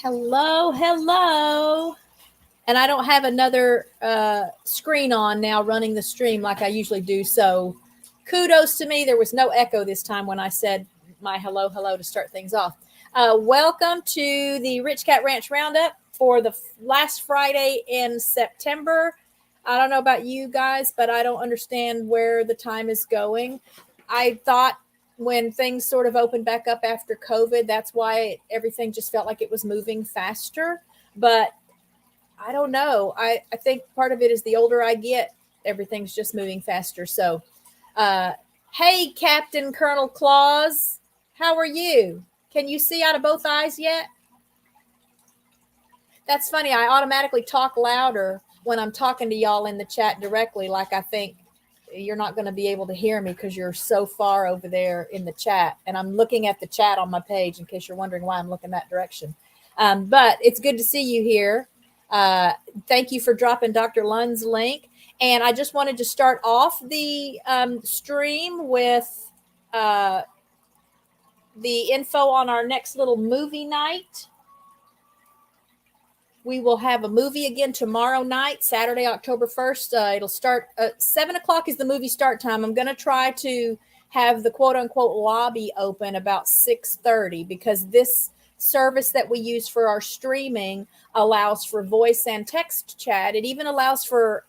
Hello, hello. And I don't have another screen on now running the stream like I usually do. So kudos to me. There was no echo this time when I said my hello, hello to start things off. Welcome to the RichKatRanch Roundup for the last Friday in September. I don't know about you guys, but I don't understand where the time is going. I thought when things sort of opened back up after COVID, that's why everything just felt like it was moving faster. But I don't know. I think part of it is the older I get, everything's just moving faster. So, uh, hey, Captain Colonel Claus, how are you? Can you see out of both eyes yet? That's funny. I automatically talk louder when I'm talking to y'all in the chat directly, like I think you're not going to be able to hear me because you're so far over there in the chat. And I'm looking at the chat on my page in case you're wondering why I'm looking that direction. But it's good to see you here. Thank you for dropping Dr. Lund's link. And I just wanted to start off the stream with the info on our next little movie night. We will have a movie again tomorrow night, Saturday, October 1st. It'll start at 7 o'clock is the movie start time. I'm going to try to have the quote unquote lobby open about 6:30 because this service that we use for our streaming allows for voice and text chat. It even allows for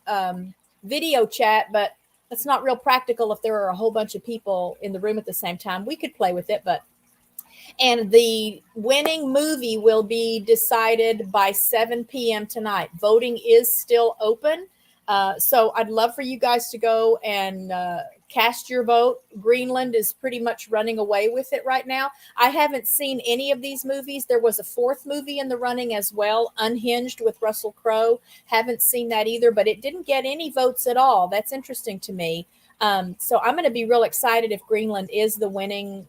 video chat, but that's not real practical if there are a whole bunch of people in the room at the same time. We could play with it, and the winning movie will be decided by 7 p.m. tonight. Voting is still open. So I'd love for you guys to go and cast your vote. Greenland is pretty much running away with it right now. I haven't seen any of these movies. There was a fourth movie in the running as well, Unhinged with Russell Crowe. Haven't seen that either, but it didn't get any votes at all. That's interesting to me. So I'm going to be real excited if Greenland is the winning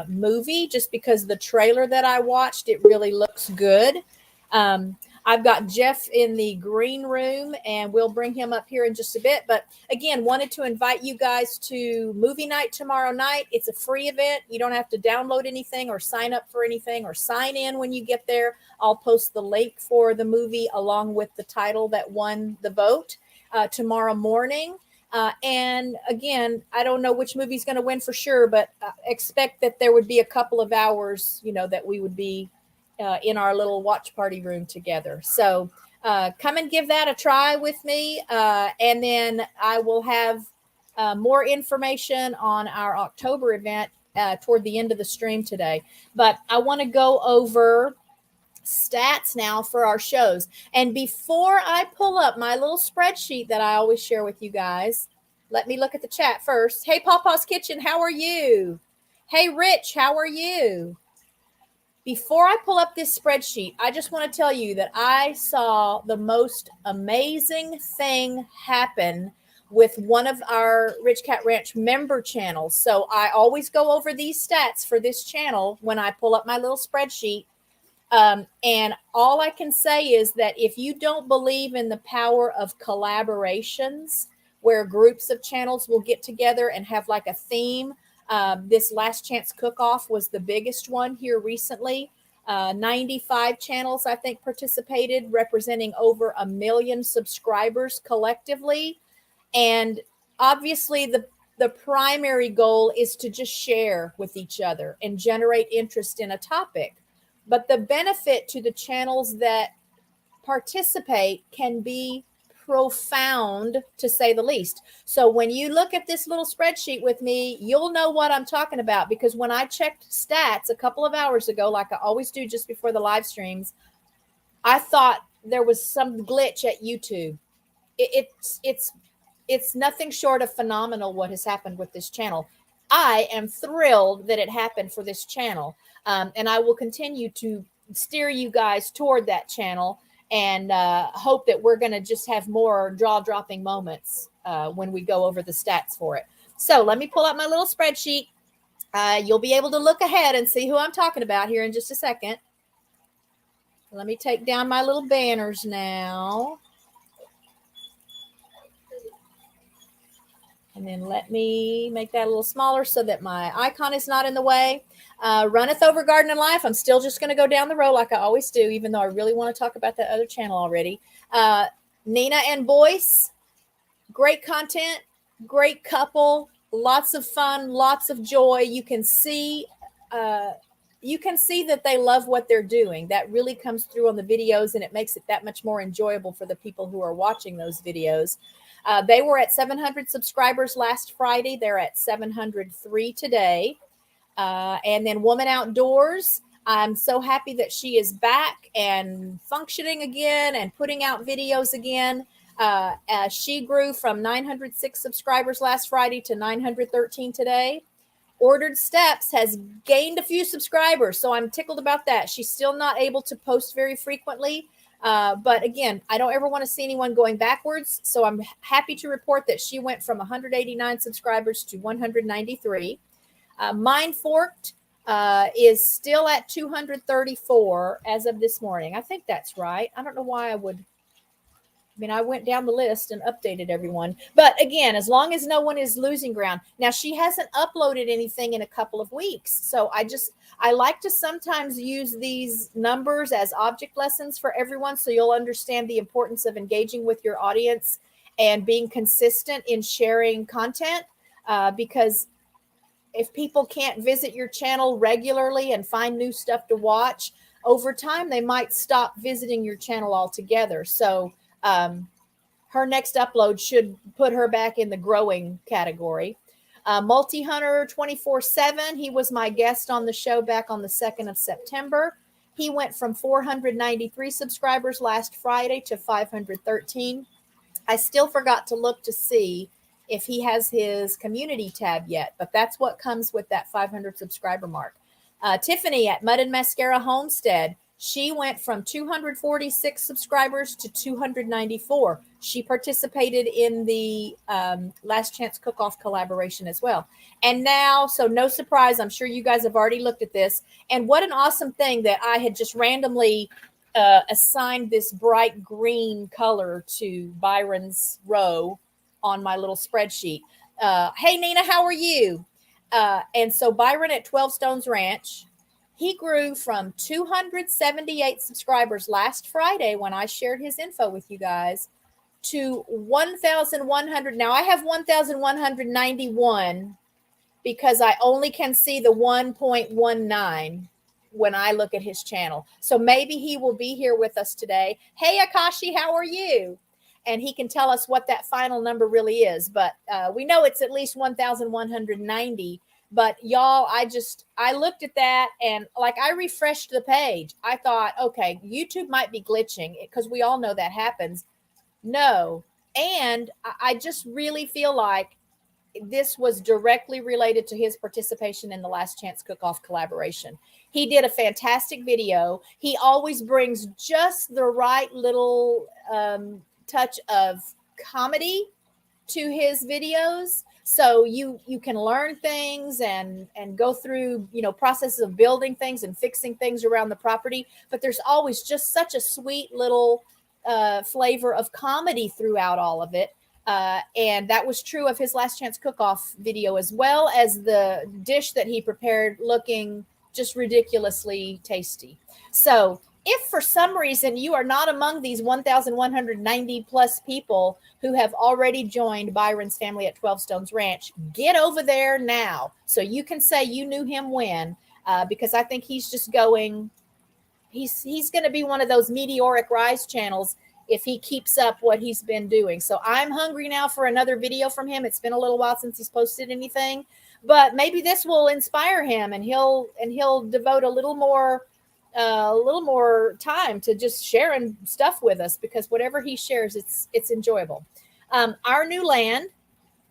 movie, just because the trailer that I watched, it really looks good. I've got Jeff in the green room and we'll bring him up here in just a bit. But again, wanted to invite you guys to movie night tomorrow night. It's a free event. You don't have to download anything or sign up for anything or sign in when you get there. I'll post the link for the movie along with the title that won the vote tomorrow morning. And again, I don't know which movie's going to win for sure, but expect that there would be a couple of hours, that we would be in our little watch party room together. So come and give that a try with me. And then I will have more information on our October event toward the end of the stream today. But I want to go over stats now for our shows. And before I pull up my little spreadsheet that I always share with you guys, let me look at the chat first. Hey, Pawpaw's Kitchen, how are you? Hey, Rich, how are you? Before I pull up this spreadsheet, I just want to tell you that I saw the most amazing thing happen with one of our RichKatRanch member channels. So I always go over these stats for this channel when I pull up my little spreadsheet. And all I can say is that if you don't believe in the power of collaborations, where groups of channels will get together and have like a theme, this Last Chance Cook-Off was the biggest one here recently. 95 channels, I think, participated, representing over 1 million subscribers collectively. And obviously, the primary goal is to just share with each other and generate interest in a topic. But the benefit to the channels that participate can be profound, to say the least. So when you look at this little spreadsheet with me, you'll know what I'm talking about, because when I checked stats a couple of hours ago, like I always do just before the live streams, I thought there was some glitch at YouTube. It's nothing short of phenomenal what has happened with this channel. I am thrilled that it happened for this channel. And I will continue to steer you guys toward that channel and hope that we're going to just have more jaw-dropping moments when we go over the stats for it. So let me pull up my little spreadsheet. You'll be able to look ahead and see who I'm talking about here in just a second. Let me take down my little banners now. And then let me make that a little smaller so that my icon is not in the way. Runneth Over Garden and Life. I'm still just going to go down the road like I always do, even though I really want to talk about that other channel already. Nina and Boyce, great content, great couple, lots of fun, lots of joy. You can see that they love what they're doing. That really comes through on the videos, and it makes it that much more enjoyable for the people who are watching those videos. They were at 700 subscribers last Friday. They're at 703 today. And then Woman Outdoors, I'm so happy that she is back and functioning again and putting out videos again. She grew from 906 subscribers last Friday to 913 today. Ordered Steps has gained a few subscribers, so I'm tickled about that. She's still not able to post very frequently. But again, I don't ever want to see anyone going backwards. So I'm happy to report that she went from 189 subscribers to 193. Mind Forked is still at 234 as of this morning. I think that's right. I don't know why I went down the list and updated everyone. But again, as long as no one is losing ground. Now, she hasn't uploaded anything in a couple of weeks. So I like to sometimes use these numbers as object lessons for everyone, so you'll understand the importance of engaging with your audience and being consistent in sharing content. Because if people can't visit your channel regularly and find new stuff to watch, over time, they might stop visiting your channel altogether. So her next upload should put her back in the growing category. Multi-Hunter 24/7. He was my guest on the show back on the 2nd of September. He went from 493 subscribers last Friday to 513. I still forgot to look to see if he has his community tab yet, but that's what comes with that 500 subscriber mark. Tiffany at Mud and Mascara Homestead. She went from 246 subscribers to 294. She participated in the Last Chance Cook-Off collaboration as well. And now, so no surprise, I'm sure you guys have already looked at this. And what an awesome thing that I had just randomly assigned this bright green color to Byron's row on my little spreadsheet. Hey, Nina, how are you? And so Byron at 12 Stones Ranch, he grew from 278 subscribers last Friday when I shared his info with you guys to 1,100. Now I have 1,191 because I only can see the 1.19 when I look at his channel. So maybe he will be here with us today. Hey, Akashi, how are you? And he can tell us what that final number really is. But we know it's at least 1,190. But y'all, I looked at that and like I refreshed the page. I thought, okay, YouTube might be glitching because we all know that happens. No. And I just really feel like this was directly related to his participation in the Last Chance Cook-Off collaboration. He did a fantastic video. He always brings just the right little touch of comedy to his videos. So you can learn things and go through, processes of building things and fixing things around the property. But there's always just such a sweet little flavor of comedy throughout all of it. And that was true of his Last Chance Cook-Off video, as well as the dish that he prepared looking just ridiculously tasty. So if for some reason you are not among these 1,190 plus people who have already joined Byron's family at 12 Stones Ranch, get over there now so you can say you knew him when, because I think he's just going, he's going to be one of those meteoric rise channels if he keeps up what he's been doing. So I'm hungry now for another video from him. It's been a little while since he's posted anything, but maybe this will inspire him and he'll devote a little more time to just sharing stuff with us, because whatever he shares, it's enjoyable. Our New Land,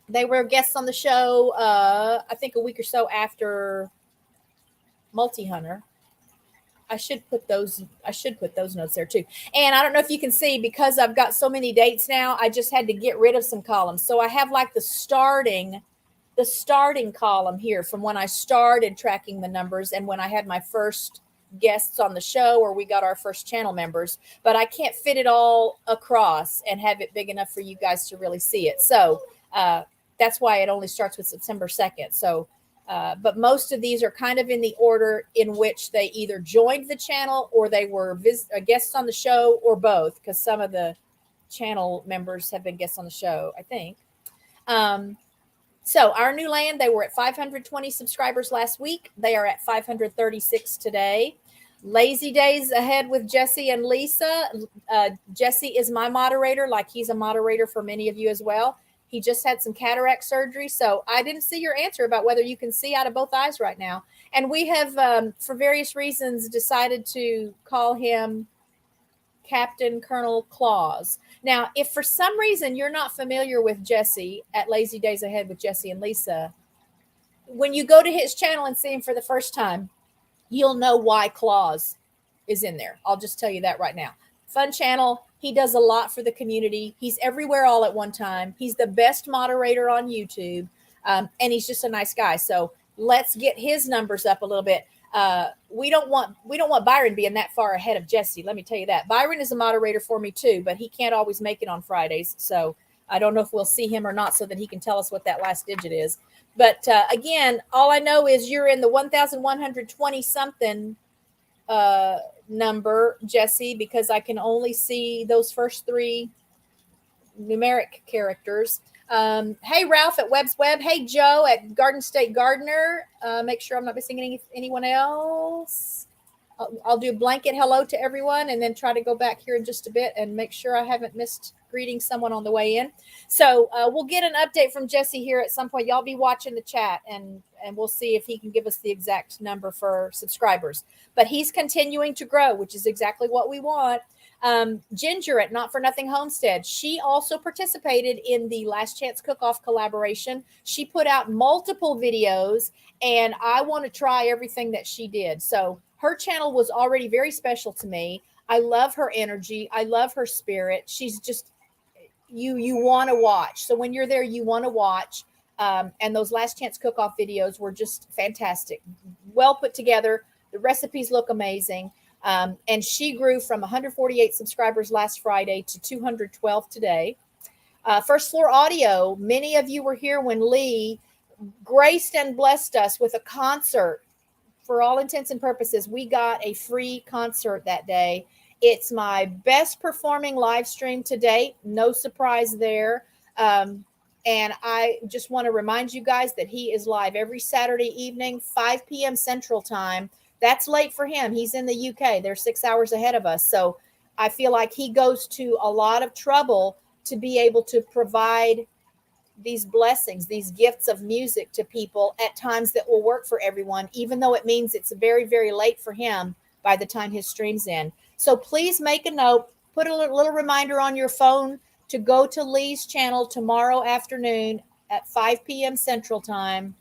they were guests on the show, I think a week or so after Multi-Hunter. I should put those notes there too. And I don't know if you can see, because I've got so many dates now, I just had to get rid of some columns. So I have like the starting column here from when I started tracking the numbers and when I had my first guests on the show or we got our first channel members, but I can't fit it all across and have it big enough for you guys to really see it. So that's why it only starts with September 2nd. So, but most of these are kind of in the order in which they either joined the channel or they were guests on the show, or both, because some of the channel members have been guests on the show, I think. So our new land, they were at 520 subscribers last week. They are at 536 today. Lazy days ahead with Jesse and Lisa. Jesse is my moderator, like he's a moderator for many of you as well. He just had some cataract surgery, so I didn't see your answer about whether you can see out of both eyes right now. And we have, for various reasons, decided to call him Captain Colonel Claus. Now, if for some reason you're not familiar with Jesse at Lazy Days Ahead with Jesse and Lisa, when you go to his channel and see him for the first time, you'll know why Claus is in there. I'll just tell you that right now. Fun channel. He does a lot for the community. He's everywhere all at one time. He's the best moderator on YouTube, and he's just a nice guy. So let's get his numbers up a little bit. We don't want Byron being that far ahead of Jesse. Let me tell you that. Byron is a moderator for me too, but he can't always make it on Fridays. So I don't know if we'll see him or not, so that he can tell us what that last digit is. But again, all I know is you're in the 1,120 something number, Jesse, because I can only see those first three numeric characters. Hey, Ralph at Webb's Web. Hey, Joe at Garden State Gardener. Make sure I'm not missing anyone else. I'll do a blanket hello to everyone and then try to go back here in just a bit and make sure I haven't missed greeting someone on the way in. So we'll get an update from Jesse here at some point. Y'all be watching the chat, and we'll see if he can give us the exact number for subscribers. But he's continuing to grow, which is exactly what we want. Ginger at Not For Nothing Homestead, she also participated in the Last Chance Cook-Off collaboration. She put out multiple videos, and I want to try everything that she did. So her channel was already very special to me. I love her energy. I love her spirit. She's just, you want to watch. So when you're there, you want to watch. And those Last Chance Cook-Off videos were just fantastic. Well put together. The recipes look amazing. And she grew from 148 subscribers last Friday to 212 today. First Floor Audio, many of you were here when Lee graced and blessed us with a concert. For all intents and purposes, we got a free concert that day. It's my best performing live stream to date. No surprise there. And I just want to remind you guys that he is live every Saturday evening, 5 p.m. Central Time. That's late for him. He's in the UK. They're 6 hours ahead of us. So I feel like he goes to a lot of trouble to be able to provide these blessings, these gifts of music to people at times that will work for everyone, even though it means it's very, very late for him by the time his stream's in. So please make a note, put a little reminder on your phone to go to Lee's channel tomorrow afternoon at 5 p.m. Central Time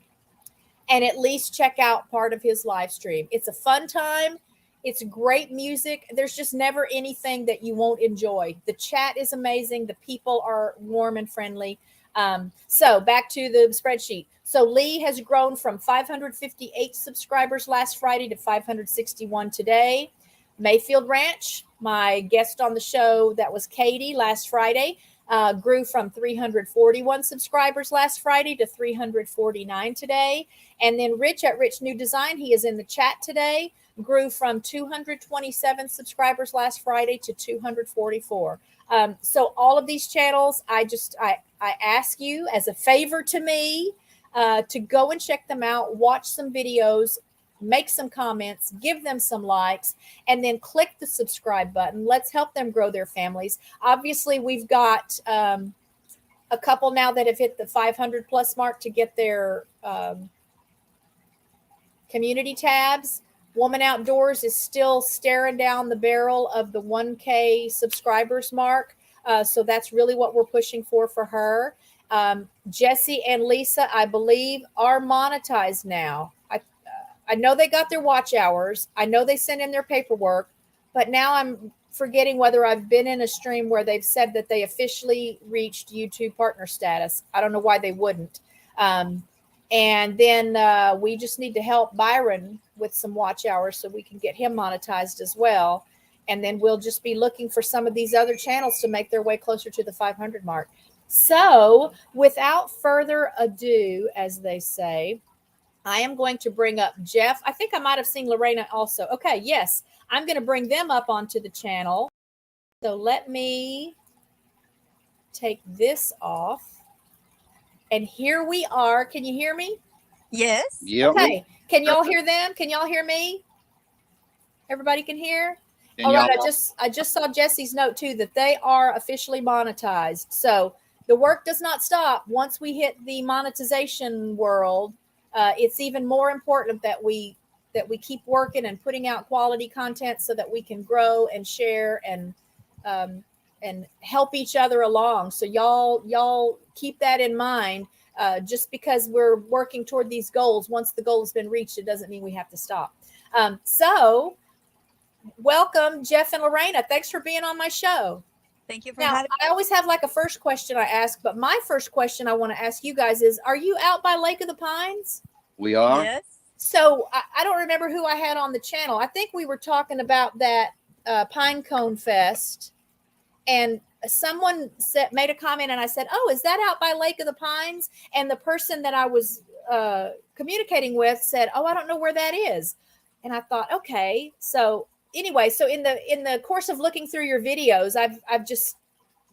and at least check out part of his live stream. It's a fun time. It's great music. There's just never anything that you won't enjoy. The chat is amazing. The people are warm and friendly. So back to the spreadsheet. So Lee has grown from 558 subscribers last Friday to 561 today. Mayfield Ranch, my guest on the show, that was Katie last Friday, grew from 341 subscribers last Friday to 349 today. And then Rich at Rich New Design, he is in the chat today, grew from 227 subscribers last Friday to 244. So all of these channels, I ask you as a favor to me to go and check them out, watch some videos, make some comments, give them some likes, and then click the subscribe button. Let's help them grow their families. Obviously, we've got a couple now that have hit the 500 plus mark to get their community tabs. Woman Outdoors is still staring down the barrel of the 1K subscribers mark. So that's really what we're pushing for her. Jesse and Lisa, I believe, are monetized now. I know they got their watch hours. I know they sent in their paperwork, but now I'm forgetting whether I've been in a stream where they've said that they officially reached YouTube partner status. I don't know why they wouldn't. And then we just need to help Byron with some watch hours so we can get him monetized as well. And then we'll just be looking for some of these other channels to make their way closer to the 500 mark. So, without further ado, as they say, I am going to bring up Jeff. I think I might have seen Lorena also. Okay, yes, I'm going to bring them up onto the channel. So let me take this off. And here we are. Can you hear me? Yes. Yep. Okay. Can y'all hear them? Can y'all hear me? Everybody can hear? And All right. y'all, I just saw Jesse's note too that they are officially monetized. So the work does not stop once we hit the monetization world. It's even more important that we keep working and putting out quality content so that we can grow and share and help each other along. So y'all keep that in mind. Just because we're working toward these goals, once the goal has been reached, it doesn't mean we have to stop. So welcome, Jeff and Lorena. Thanks for being on my show. Thank you for Now, having I always have like a first question I ask, but my first question I want to ask you guys is, are you out by Lake of the Pines? we are. Yes. So I don't remember who I had on the channel. I think we were talking about that Pinecone Fest, and someone made a comment, and I said, "Oh, is that out by Lake of the Pines?" And the person that I was communicating with said, "Oh, I don't know where that is." And I thought, okay, so anyway, so in the course of looking through your videos, I've just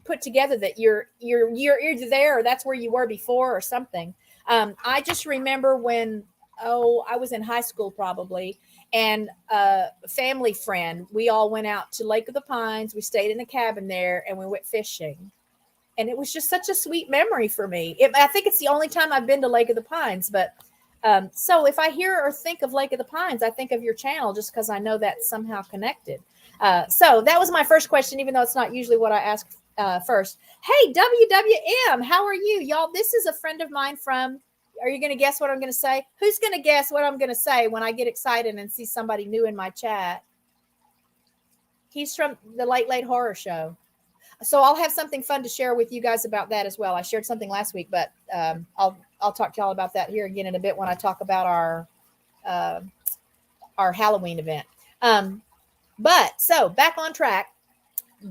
put together that you're either there or that's where you were before or something. I just remember when I was in high school probably, and a family friend, we all went out to Lake of the Pines. We stayed in a cabin there and we went fishing. And it was just such a sweet memory for me. I think it's the only time I've been to Lake of the Pines. But so if I hear or think of Lake of the Pines, I think of your channel just because I know that's somehow connected. So that was my first question, even though it's not usually what I ask first. Hey, WWM, how are you? Y'all, this is a friend of mine from, are you going to guess what I'm going to say? Who's going to guess what I'm going to say when I get excited and see somebody new in my chat? He's from the Late Late Horror Show. So I'll have something fun to share with you guys about that as well. I shared something last week, but I'll talk to y'all about that here again in a bit when I talk about our Halloween event. But so back on track,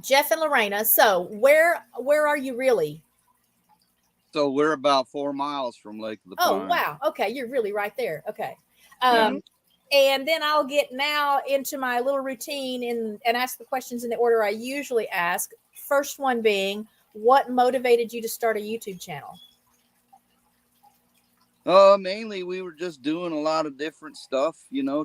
Jeff and Lorena. So where are you really? So we're about 4 miles from Lake of the Pines. Oh, wow. Okay. You're really right there. Okay. And then I'll get now into my little routine and ask the questions in the order I usually ask. First one being, what motivated you to start a YouTube channel? Mainly we were just doing a lot of different stuff,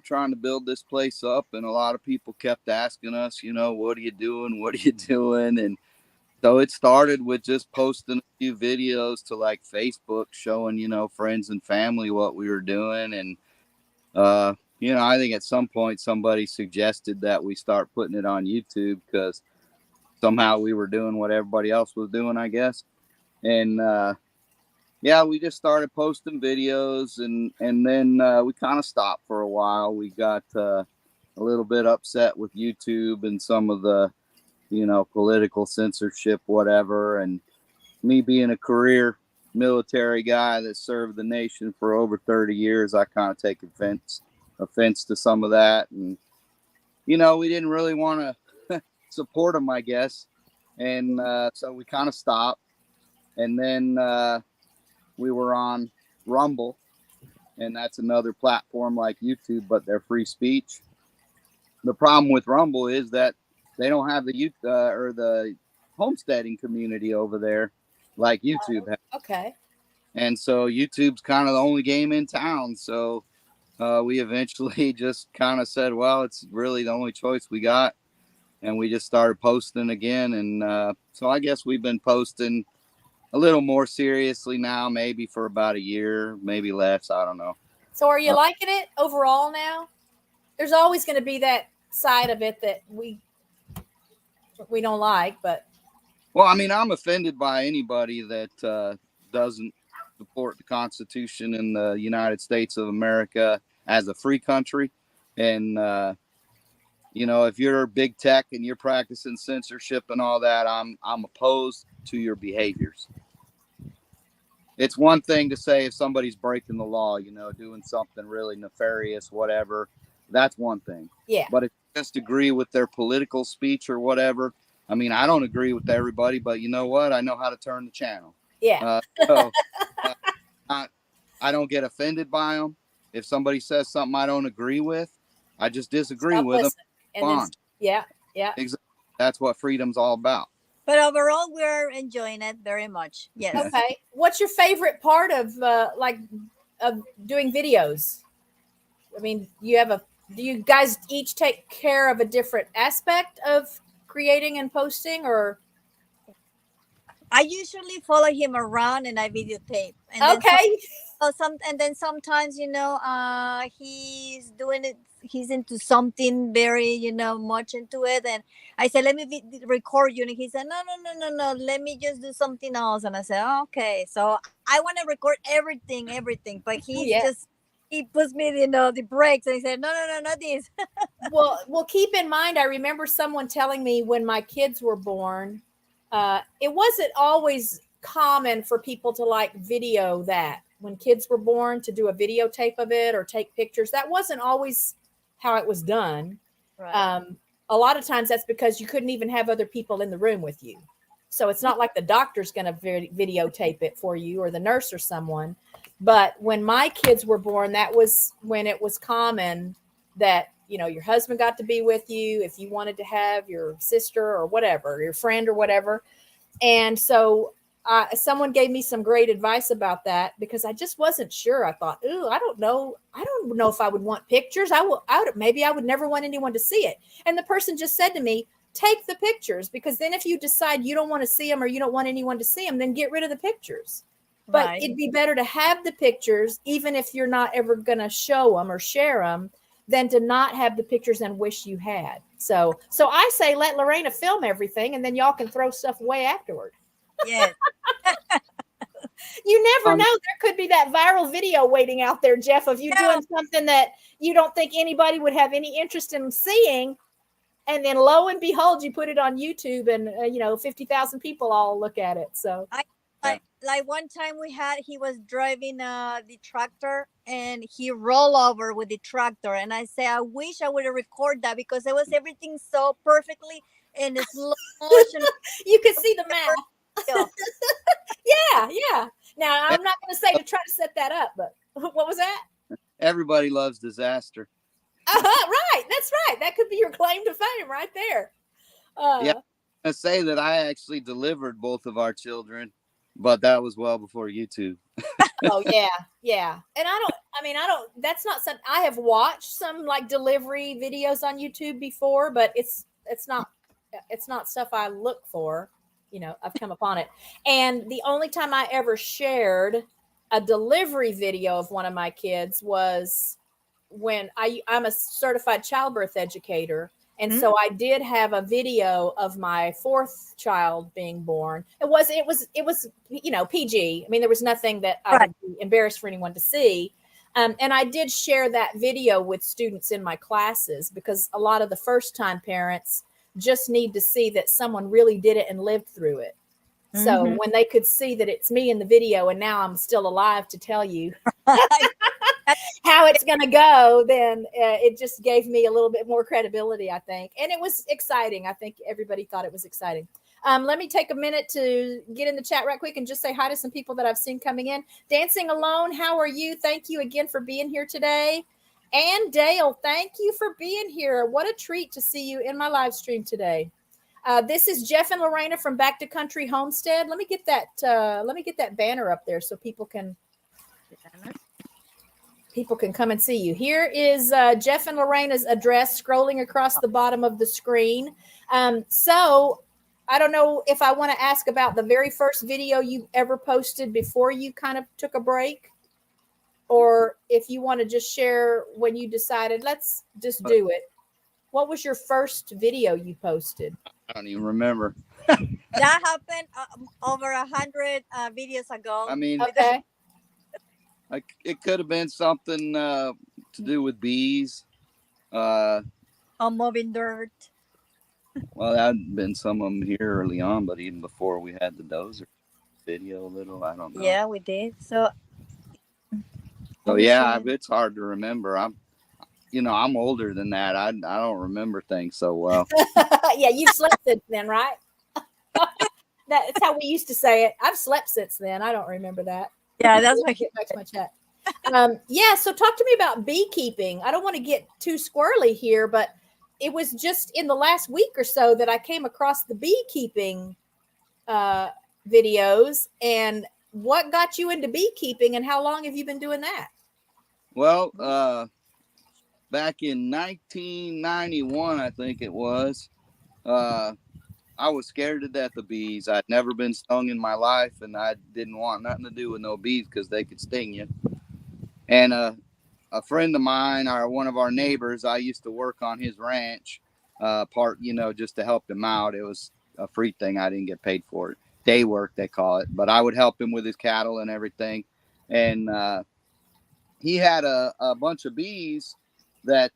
trying to build this place up. And a lot of people kept asking us, what are you doing? What are you doing? And so it started with just posting a few videos to like Facebook showing, friends and family what we were doing. And, I think at some point somebody suggested that we start putting it on YouTube because somehow we were doing what everybody else was doing, I guess. And, we just started posting videos and then we kind of stopped for a while. We got a little bit upset with YouTube and some of the, political censorship, whatever. And me being a career military guy that served the nation for over 30 years, I kind of take offense to some of that. And, we didn't really want to support them, I guess. And so we kind of stopped. And then we were on Rumble, and that's another platform like YouTube, but they're free speech. The problem with Rumble is that they don't have the youth or the homesteading community over there like YouTube has. Okay. And so YouTube's kind of the only game in town. So we eventually just kind of said, well, it's really the only choice we got. And we just started posting again. And so I guess we've been posting a little more seriously now, maybe for about a year, maybe less. I don't know. So are you liking it overall now? There's always going to be that side of it that we don't like, but. Well, I mean, I'm offended by anybody that doesn't support the Constitution in the United States of America as a free country. And, if you're big tech and you're practicing censorship and all that, I'm opposed to your behaviors. It's one thing to say if somebody's breaking the law, doing something really nefarious, whatever, that's one thing. Yeah. But if you just agree with their political speech or whatever, I mean, I don't agree with everybody, but you know what? I know how to turn the channel. Yeah. So uh, I don't get offended by them. If somebody says something I don't agree with, I just disagree Stop with them. listening. And then, yeah. Exactly. That's what freedom's all about. But overall, we're enjoying it very much. Yes. Okay. What's your favorite part of of doing videos? I mean, do you guys each take care of a different aspect of creating and posting, or? I usually follow him around and I videotape. And then Okay. sometimes, he's into something very, much into it, and I said, let me record you, and he said, no, let me just do something else. And I said, oh, okay. So I want to record everything, but he puts me, the brakes, and he said, no, not this. Well, keep in mind, I remember someone telling me when my kids were born, it wasn't always common for people to like video that when kids were born, to do a videotape of it or take pictures. That wasn't always how it was done. Right. A lot of times that's because you couldn't even have other people in the room with you. So it's not like the doctor's going to videotape it for you, or the nurse or someone. But when my kids were born, that was when it was common that, your husband got to be with you if you wanted to have your sister or whatever, your friend or whatever. And so someone gave me some great advice about that, because I just wasn't sure. I thought, ooh, I don't know if I would want pictures. Maybe I would never want anyone to see it. And the person just said to me, take the pictures, because then if you decide you don't want to see them or you don't want anyone to see them, then get rid of the pictures. But Right. it'd be better to have the pictures, even if you're not ever going to show them or share them, than to not have the pictures and wish you had. So I say, let Lorena film everything, and then y'all can throw stuff away afterward. Yes. You never know. There could be that viral video waiting out there, Jeff, of you doing something that you don't think anybody would have any interest in seeing. And then lo and behold, you put it on YouTube, and 50,000 people all look at it. So like one time he was driving the tractor, and he rolled over with the tractor, and I say, I wish I would have recorded that, because it was everything so perfectly in slow motion. You could see the mouth. Yeah. Now, I'm not going to say to try to set that up, but what was that? Everybody loves disaster. Right. That's right. That could be your claim to fame right there. Yeah. I say that I actually delivered both of our children, but that was well before YouTube. Oh yeah. And that's not something I have watched, some like delivery videos on YouTube before, but it's not stuff I look for. I've come upon it. And the only time I ever shared a delivery video of one of my kids was when I'm a certified childbirth educator. And so I did have a video of my fourth child being born. It was, PG. I mean, there was nothing that I would be embarrassed for anyone to see. And I did share that video with students in my classes, because a lot of the first time parents just need to see that someone really did it and lived through it. So when they could see that it's me in the video and now I'm still alive to tell you how it's going to go, then it just gave me a little bit more credibility, I think. And it was exciting. I think everybody thought it was exciting. Let me take a minute to get in the chat right quick and just say hi to some people that I've seen coming in. Dancing Alone, how are you? Thank you again for being here today. And Dale, thank you for being here. What a treat to see you in my live stream today. This is Jeff and Lorena from Back to Country Homestead. Let me get that banner up there so people can come and see you. Here is Jeff and Lorena's address scrolling across the bottom of the screen. So I don't know if I want to ask about the very first video you ever posted before you kind of took a break, or if you want to just share when you decided, let's just do it. What was your first video you posted? I don't even remember. That happened over 100 videos ago. I mean, okay. It could have been something to do with bees. On moving dirt. Well, that had been some of them here early on, but even before we had the dozer video, a little, I don't know. Yeah, we did. So yeah, it's hard to remember. I'm older than that. I don't remember things so well. Yeah, you've slept since then, right? That's how we used to say it. I've slept since then. I don't remember that. Yeah, that's my Get back to my chat. Yeah, so talk to me about beekeeping. I don't want to get too squirrely here, but it was just in the last week or so that I came across the beekeeping videos. And what got you into beekeeping, and how long have you been doing that? Well, back in 1991, I think it was, I was scared to death of bees. I'd never been stung in my life, and I didn't want nothing to do with no bees because they could sting you. And a friend of mine, or one of our neighbors, I used to work on his ranch, just to help him out. It was a free thing. I didn't get paid for it. Day work, they call it. But I would help him with his cattle and everything. And he had a bunch of bees that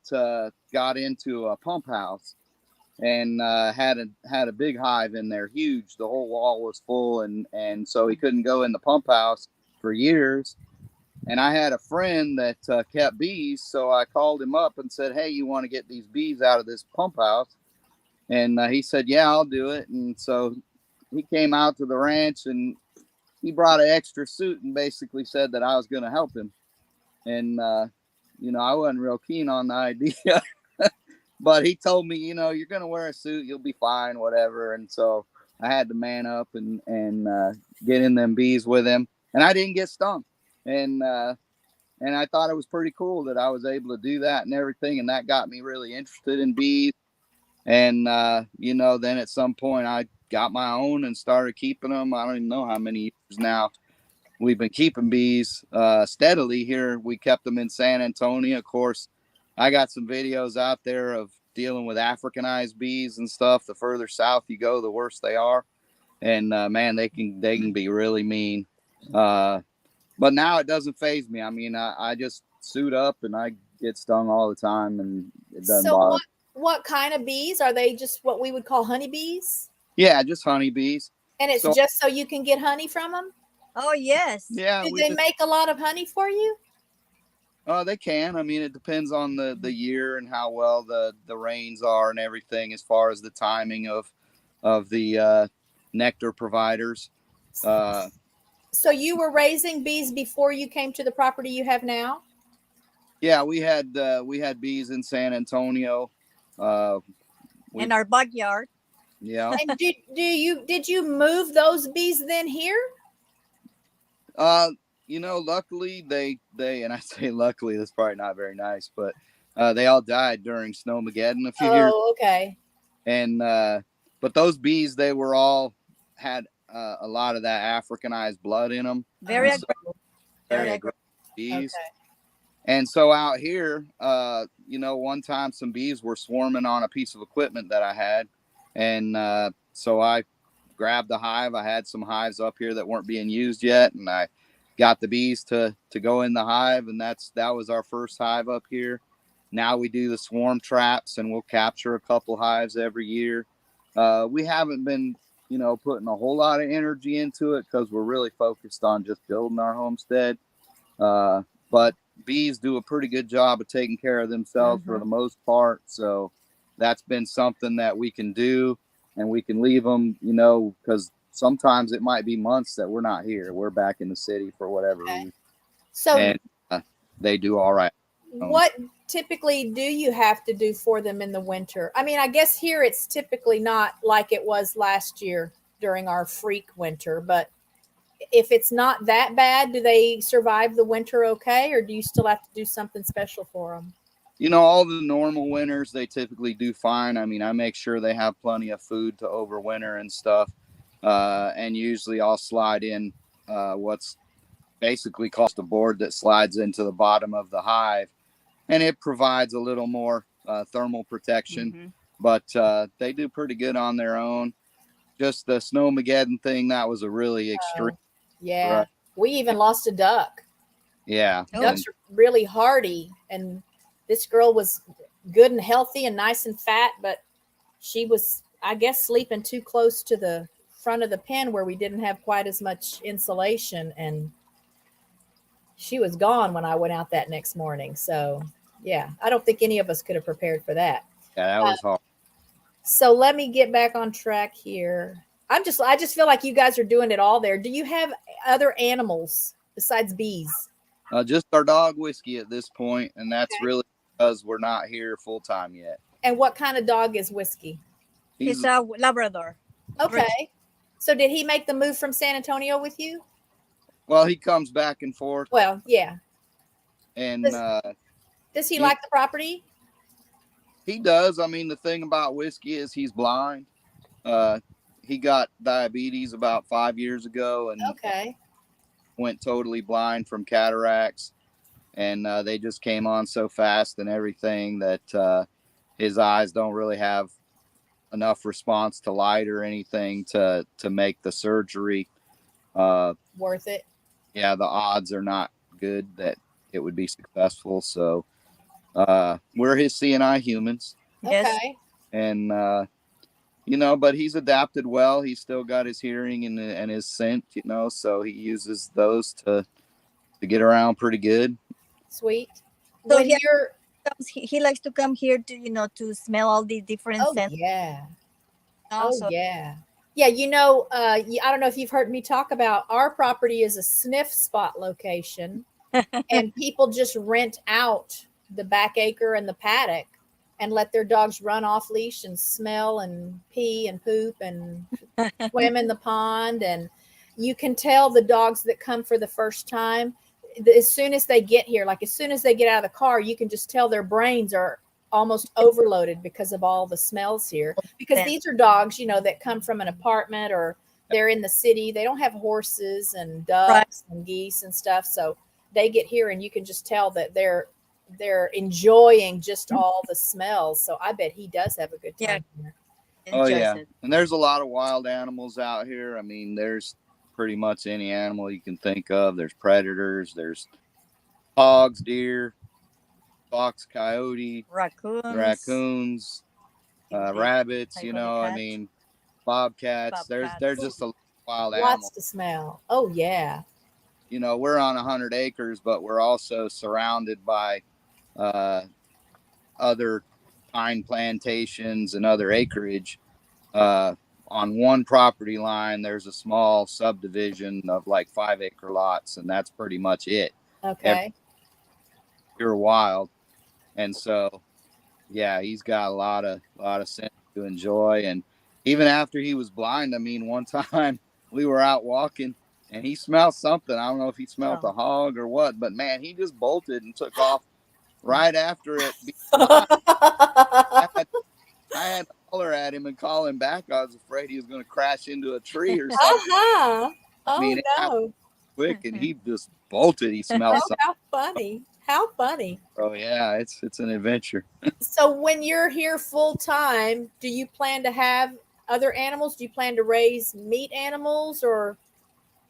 got into a pump house. And had a big hive in there, huge. The whole wall was full, and so he couldn't go in the pump house for years. And I had a friend that kept bees, so I called him up and said, "Hey, you want to get these bees out of this pump house?" And he said, "Yeah, I'll do it." And so he came out to the ranch, and he brought an extra suit and basically said that I was going to help him. And I wasn't real keen on the idea. But he told me, you're going to wear a suit, you'll be fine, whatever. And so I had to man up and get in them bees with him. And I didn't get stung. And I thought it was pretty cool that I was able to do that and everything. And that got me really interested in bees. And, then at some point I got my own and started keeping them. I don't even know how many years now we've been keeping bees steadily here. We kept them in San Antonio, of course. I got some videos out there of dealing with Africanized bees and stuff. The further south you go, the worse they are. And man, they can be really mean. But now it doesn't faze me. I mean, I just suit up and I get stung all the time, and it doesn't bother. What kind of bees are they? Just what we would call honeybees? Yeah, just honeybees. And it's just so you can get honey from them? Oh yes. Yeah. Do they make a lot of honey for you? They can. I mean, it depends on the year and how well the rains are and everything, as far as the timing of the nectar providers. So you were raising bees before you came to the property you have now? Yeah, we had bees in San Antonio. In our backyard. Yeah. And did you move those bees then here? Luckily they and I say luckily, that's probably not very nice, but they all died during Snowmageddon a few years. Oh, okay. And but those bees, they were all had a lot of that Africanized blood in them. Very aggressive bees. Okay. And so out here, one time some bees were swarming on a piece of equipment that I had, and so I grabbed the hive. I had some hives up here that weren't being used yet, and I got the bees to go in the hive, and that was our first hive up here. Now we do the swarm traps, and we'll capture a couple hives every year. We haven't been, putting a whole lot of energy into it because we're really focused on just building our homestead. But bees do a pretty good job of taking care of themselves for the most part. So that's been something that we can do, and we can leave them, because sometimes it might be months that we're not here. We're back in the city for whatever reason. So and they do all right. What typically do you have to do for them in the winter? I mean, I guess here it's typically not like it was last year during our freak winter, but if it's not that bad, do they survive the winter okay, or do you still have to do something special for them? All the normal winters, they typically do fine. I mean, I make sure they have plenty of food to overwinter and stuff. And usually I'll slide in what's basically called a board that slides into the bottom of the hive, and it provides a little more thermal protection. But they do pretty good on their own. Just the Snowmageddon thing, that was a really extreme. Yeah, we even lost a duck. Yeah, ducks are really hardy, and this girl was good and healthy and nice and fat, but she was, I guess, sleeping too close to the front of the pen where we didn't have quite as much insulation, and she was gone when I went out that next morning. So Yeah, I don't think any of us could have prepared for that. Yeah, that was hard. So let me get back on track here. I just feel like you guys are doing it all there. Do you have other animals besides bees? Just our dog Whiskey at this point, and that's Okay. really because we're not here full time yet. And what kind of dog is Whiskey? He's a Labrador. Okay. So did he make the move from San Antonio with you? Well, he comes back and forth, Well, yeah. and Does he like the property? he does. I mean, the thing about Whiskey is he's blind. He got diabetes about 5 years ago, and Okay. went totally blind from cataracts. And they just came on so fast and everything that his eyes don't really have enough response to light or anything to make the surgery Worth it. yeah, the odds are not good that it would be successful. So we're his CNI humans. Yes. Okay. And but he's adapted well. He's still got his hearing and his scent, so he uses those to get around pretty good. Sweet. So When you're he likes to come here to to smell all the different scents. yeah. Also, Yeah. Yeah, I don't know if you've heard me talk about our property is a sniff spot location, and people just rent out the back acre and the paddock and let their dogs run off leash and smell and pee and poop and swim in the pond. And you can tell the dogs that come for the first time, as soon as they get here, like as soon as they get out of the car, you can just tell their brains are almost overloaded because of all the smells here. Because these are dogs, that come from an apartment or they're in the city. They don't have horses and ducks and geese and stuff. So they get here and you can just tell that they're enjoying just all the smells. So I bet he does have a good time here. Oh yeah. And there's a lot of wild animals out here. I mean, there's pretty much any animal you can think of. There's predators, there's hogs, deer, fox, coyote, raccoons, rabbits, I mean, bobcats. There's just a wild animal. Lots to smell. Oh yeah. We're on 100 acres, but we're also surrounded by other pine plantations and other acreage. On one property line, there's a small subdivision of like 5 acre lots, and that's pretty much it. Okay. Pure wild. And so, yeah, he's got a lot of sense to enjoy. And even after he was blind, I mean, one time we were out walking and he smelled something. I don't know if he smelled a hog or what, but man, he just bolted and took off right after it. I had to holler at him and call him back. I was afraid he was going to crash into a tree or something. Oh, I mean, no. Quick, and he just bolted. He smelled something. How funny. How funny. Oh yeah, it's an adventure. So when you're here full time, do you plan to have other animals? Do you plan to raise meat animals or?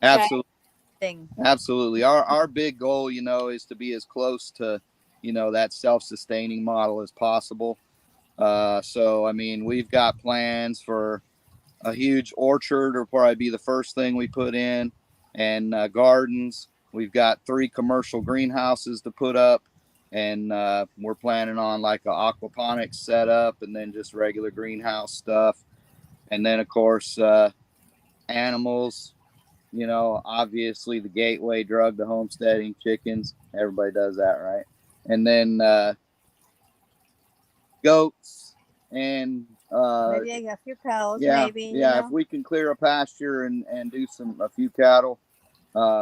Absolutely. Absolutely. Our big goal, is to be as close to, that self-sustaining model as possible. So, I mean, we've got plans for a huge orchard, or probably be the first thing we put in, and gardens. We've got 3 commercial greenhouses to put up, and we're planning on like an aquaponics setup and then just regular greenhouse stuff. And then, of course, animals, obviously the gateway drug to homesteading, chickens. Everybody does that, right? And then goats and maybe a few cows. If we can clear a pasture and do a few cattle,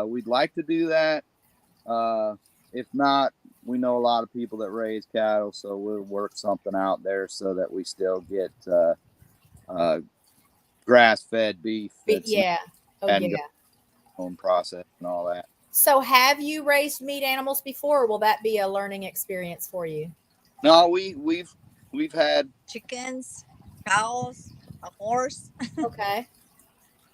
we'd like to do that. If not, we know a lot of people that raise cattle, so we'll work something out there so that we still get grass-fed beef. Home process and all that. So have you raised meat animals before, or will that be a learning experience for you? No, we've had chickens, cows, a horse. Okay.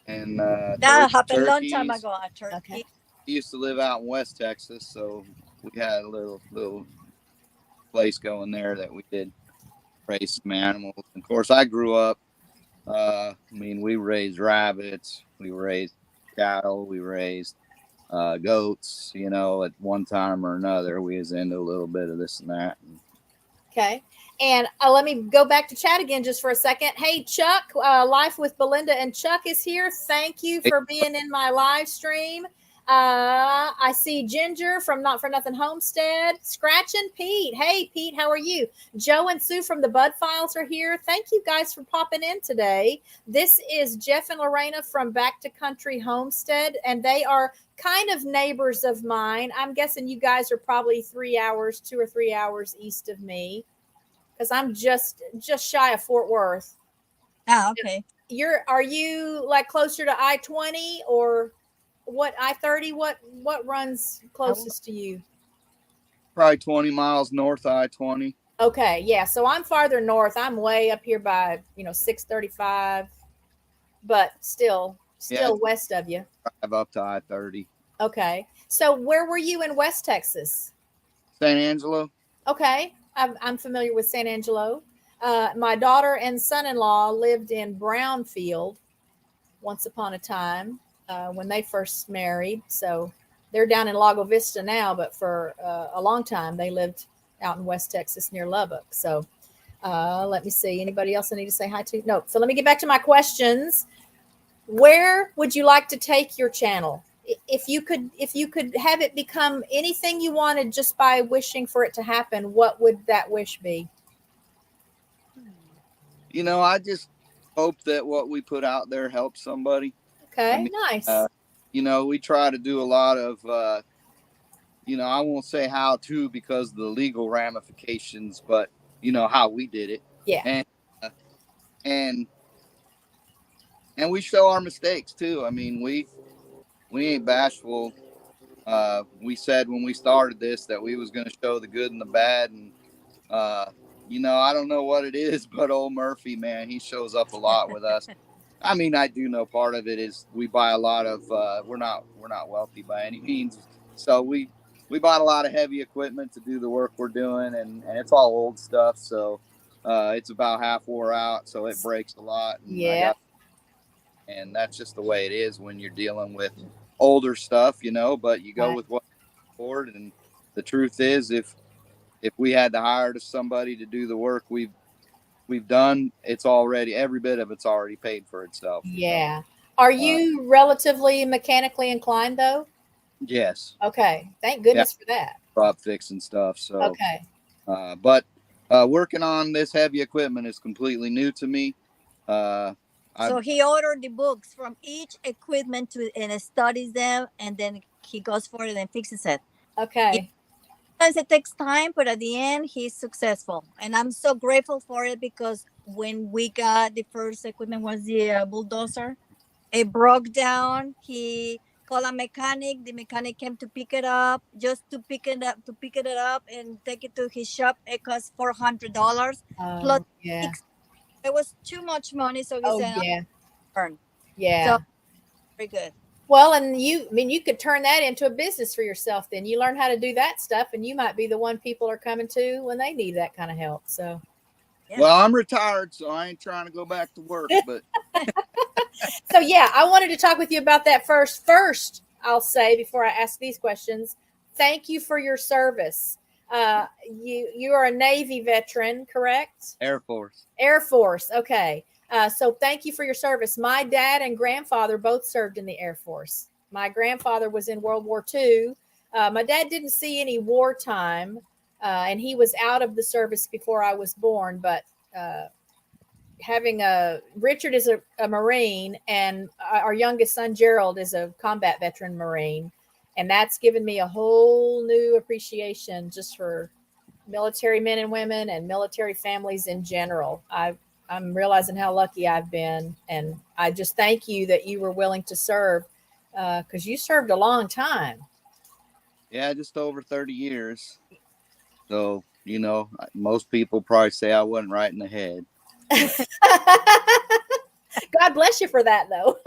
And that happened a long time ago. A turkey. Okay. He used to live out in West Texas, so we had a little place going there that we did raise some animals. Of course, I grew up. We raised rabbits, we raised cattle, we raised goats, at one time or another. We was into a little bit of this and that. Okay. And let me go back to chat again just for a second. Hey, Chuck, Life with Belinda and Chuck is here. Thank you for being in my live stream. I see Ginger from Not For Nothing Homestead. Scratch and Pete. Hey, Pete, how are you? Joe and Sue from the Bud Files are here. Thank you guys for popping in today. This is Jeff and Lorena from Back to Country Homestead, and they are kind of neighbors of mine. I'm guessing you guys are probably 2 or 3 hours east of me, because I'm just shy of Fort Worth. Ah, okay. Are you like closer to I-20 or what, I-30? What runs closest to you? Probably 20 miles north of I-20. Okay, yeah. So I'm farther north. I'm way up here by 635, but still west of you. Drive up to I-30. Okay. So where were you in West Texas? San Angelo. Okay. I'm familiar with San Angelo. My daughter and son-in-law lived in Brownfield once upon a time when they first married. So they're down in Lago Vista now, but for a long time they lived out in West Texas near Lubbock. So let me see. Anybody else I need to say hi to? No. So let me get back to my questions. Where would you like to take your channel? If you could have it become anything you wanted just by wishing for it to happen, what would that wish be? I just hope that what we put out there helps somebody. Okay, nice. We try to do a lot of, I won't say how to because of the legal ramifications, but how we did it. Yeah. And we show our mistakes too. I mean, we ain't bashful. We said when we started this that we was going to show the good and the bad. And, I don't know what it is, but old Murphy, man, he shows up a lot with us. I mean, I do know part of it is we buy a lot of, we're not wealthy by any means. So we bought a lot of heavy equipment to do the work we're doing, and it's all old stuff. So it's about half wore out. So it breaks a lot. And Yeah. And that's just the way it is when you're dealing with older stuff, but you go with what afford. And the truth is, if we had to hire somebody to do the work we've done, it's already, every bit of it's already paid for itself. Yeah. Are you relatively mechanically inclined though? Yes. Okay. Thank goodness for that. Prop fixing stuff. So, okay. But working on this heavy equipment is completely new to me. So he ordered the books from each equipment and studies them, and then he goes for it and fixes it. Okay. Sometimes it takes time, but at the end, he's successful. And I'm so grateful for it, because when we got the first equipment was the bulldozer. It broke down. He called a mechanic. The mechanic came to pick it up, just to pick it up and take it to his shop. It cost $400 plus. Yeah. It was too much money, so he said, yeah. Burn. Yeah. So, very good. Well, and you could turn that into a business for yourself. Then you learn how to do that stuff, and you might be the one people are coming to when they need that kind of help. So, yeah. Well, I'm retired, so I ain't trying to go back to work. But so yeah, I wanted to talk with you about that first. First, I'll say before I ask these questions, thank you for your service. You are a Navy veteran, correct? Air Force. Air Force. Okay. So thank you for your service. My dad and grandfather both served in the Air Force. My grandfather was in World War II. My dad didn't see any wartime, and he was out of the service before I was born. But Richard is a Marine, and our youngest son, Gerald, is a combat veteran Marine. And that's given me a whole new appreciation just for military men and women and military families in general. I'm realizing how lucky I've been. And I just thank you that you were willing to serve, because you served a long time. Yeah, just over 30 years. So, most people probably say I wasn't right in the head. God bless you for that, though.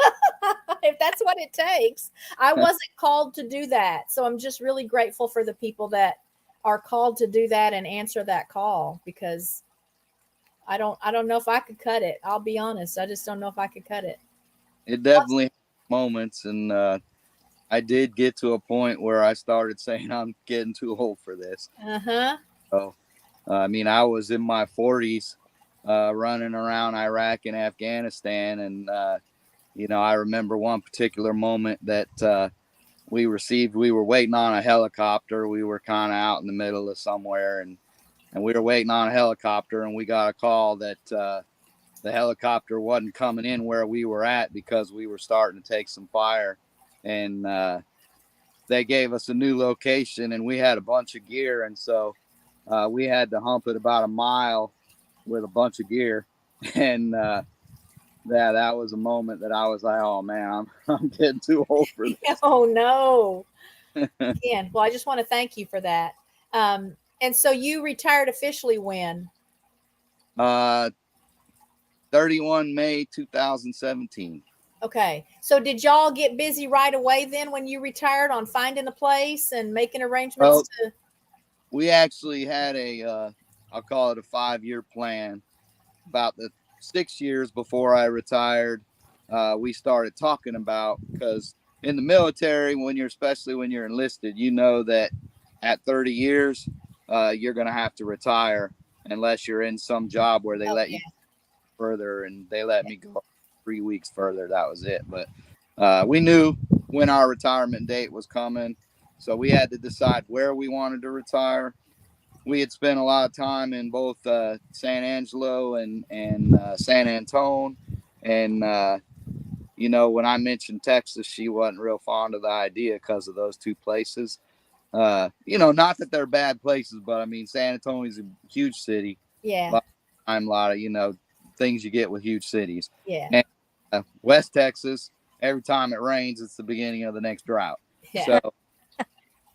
If that's what it takes. I wasn't called to do that. So I'm just really grateful for the people that are called to do that and answer that call, because I don't know if I could cut it. I'll be honest. I just don't know if I could cut it. It definitely moments, and I did get to a point where I started saying I'm getting too old for this. So, I mean, I was in my 40s, running around Iraq and Afghanistan, and I remember one particular moment that we received. We were waiting on a helicopter. We were kind of out in the middle of somewhere, and we were waiting on a helicopter, and we got a call that the helicopter wasn't coming in where we were at because we were starting to take some fire, and they gave us a new location, and we had a bunch of gear, and so we had to hump it about a mile with a bunch of gear, and that was a moment that I was like, oh man, I'm getting too old for this. Oh no. Again, well, I just want to thank you for that. And so you retired officially when? 31 May 2017. Okay. So did y'all get busy right away then when you retired on finding a place and making arrangements to? We actually had I'll call it a 5-year plan. About the 6 years before I retired, we started talking about, because in the military, especially when you're enlisted, you know that at 30 years, you're going to have to retire unless you're in some job where they let you further, and they let me go 3 weeks further. That was it. But we knew when our retirement date was coming, so we had to decide where we wanted to retire. We had spent a lot of time in both San Angelo and San Antone, and when I mentioned Texas, she wasn't real fond of the idea because of those two places. Not that they're bad places, but I mean, San Antonio is a huge city. Yeah. I'm a lot of things you get with huge cities. Yeah. And West Texas, every time it rains, it's the beginning of the next drought. Yeah. So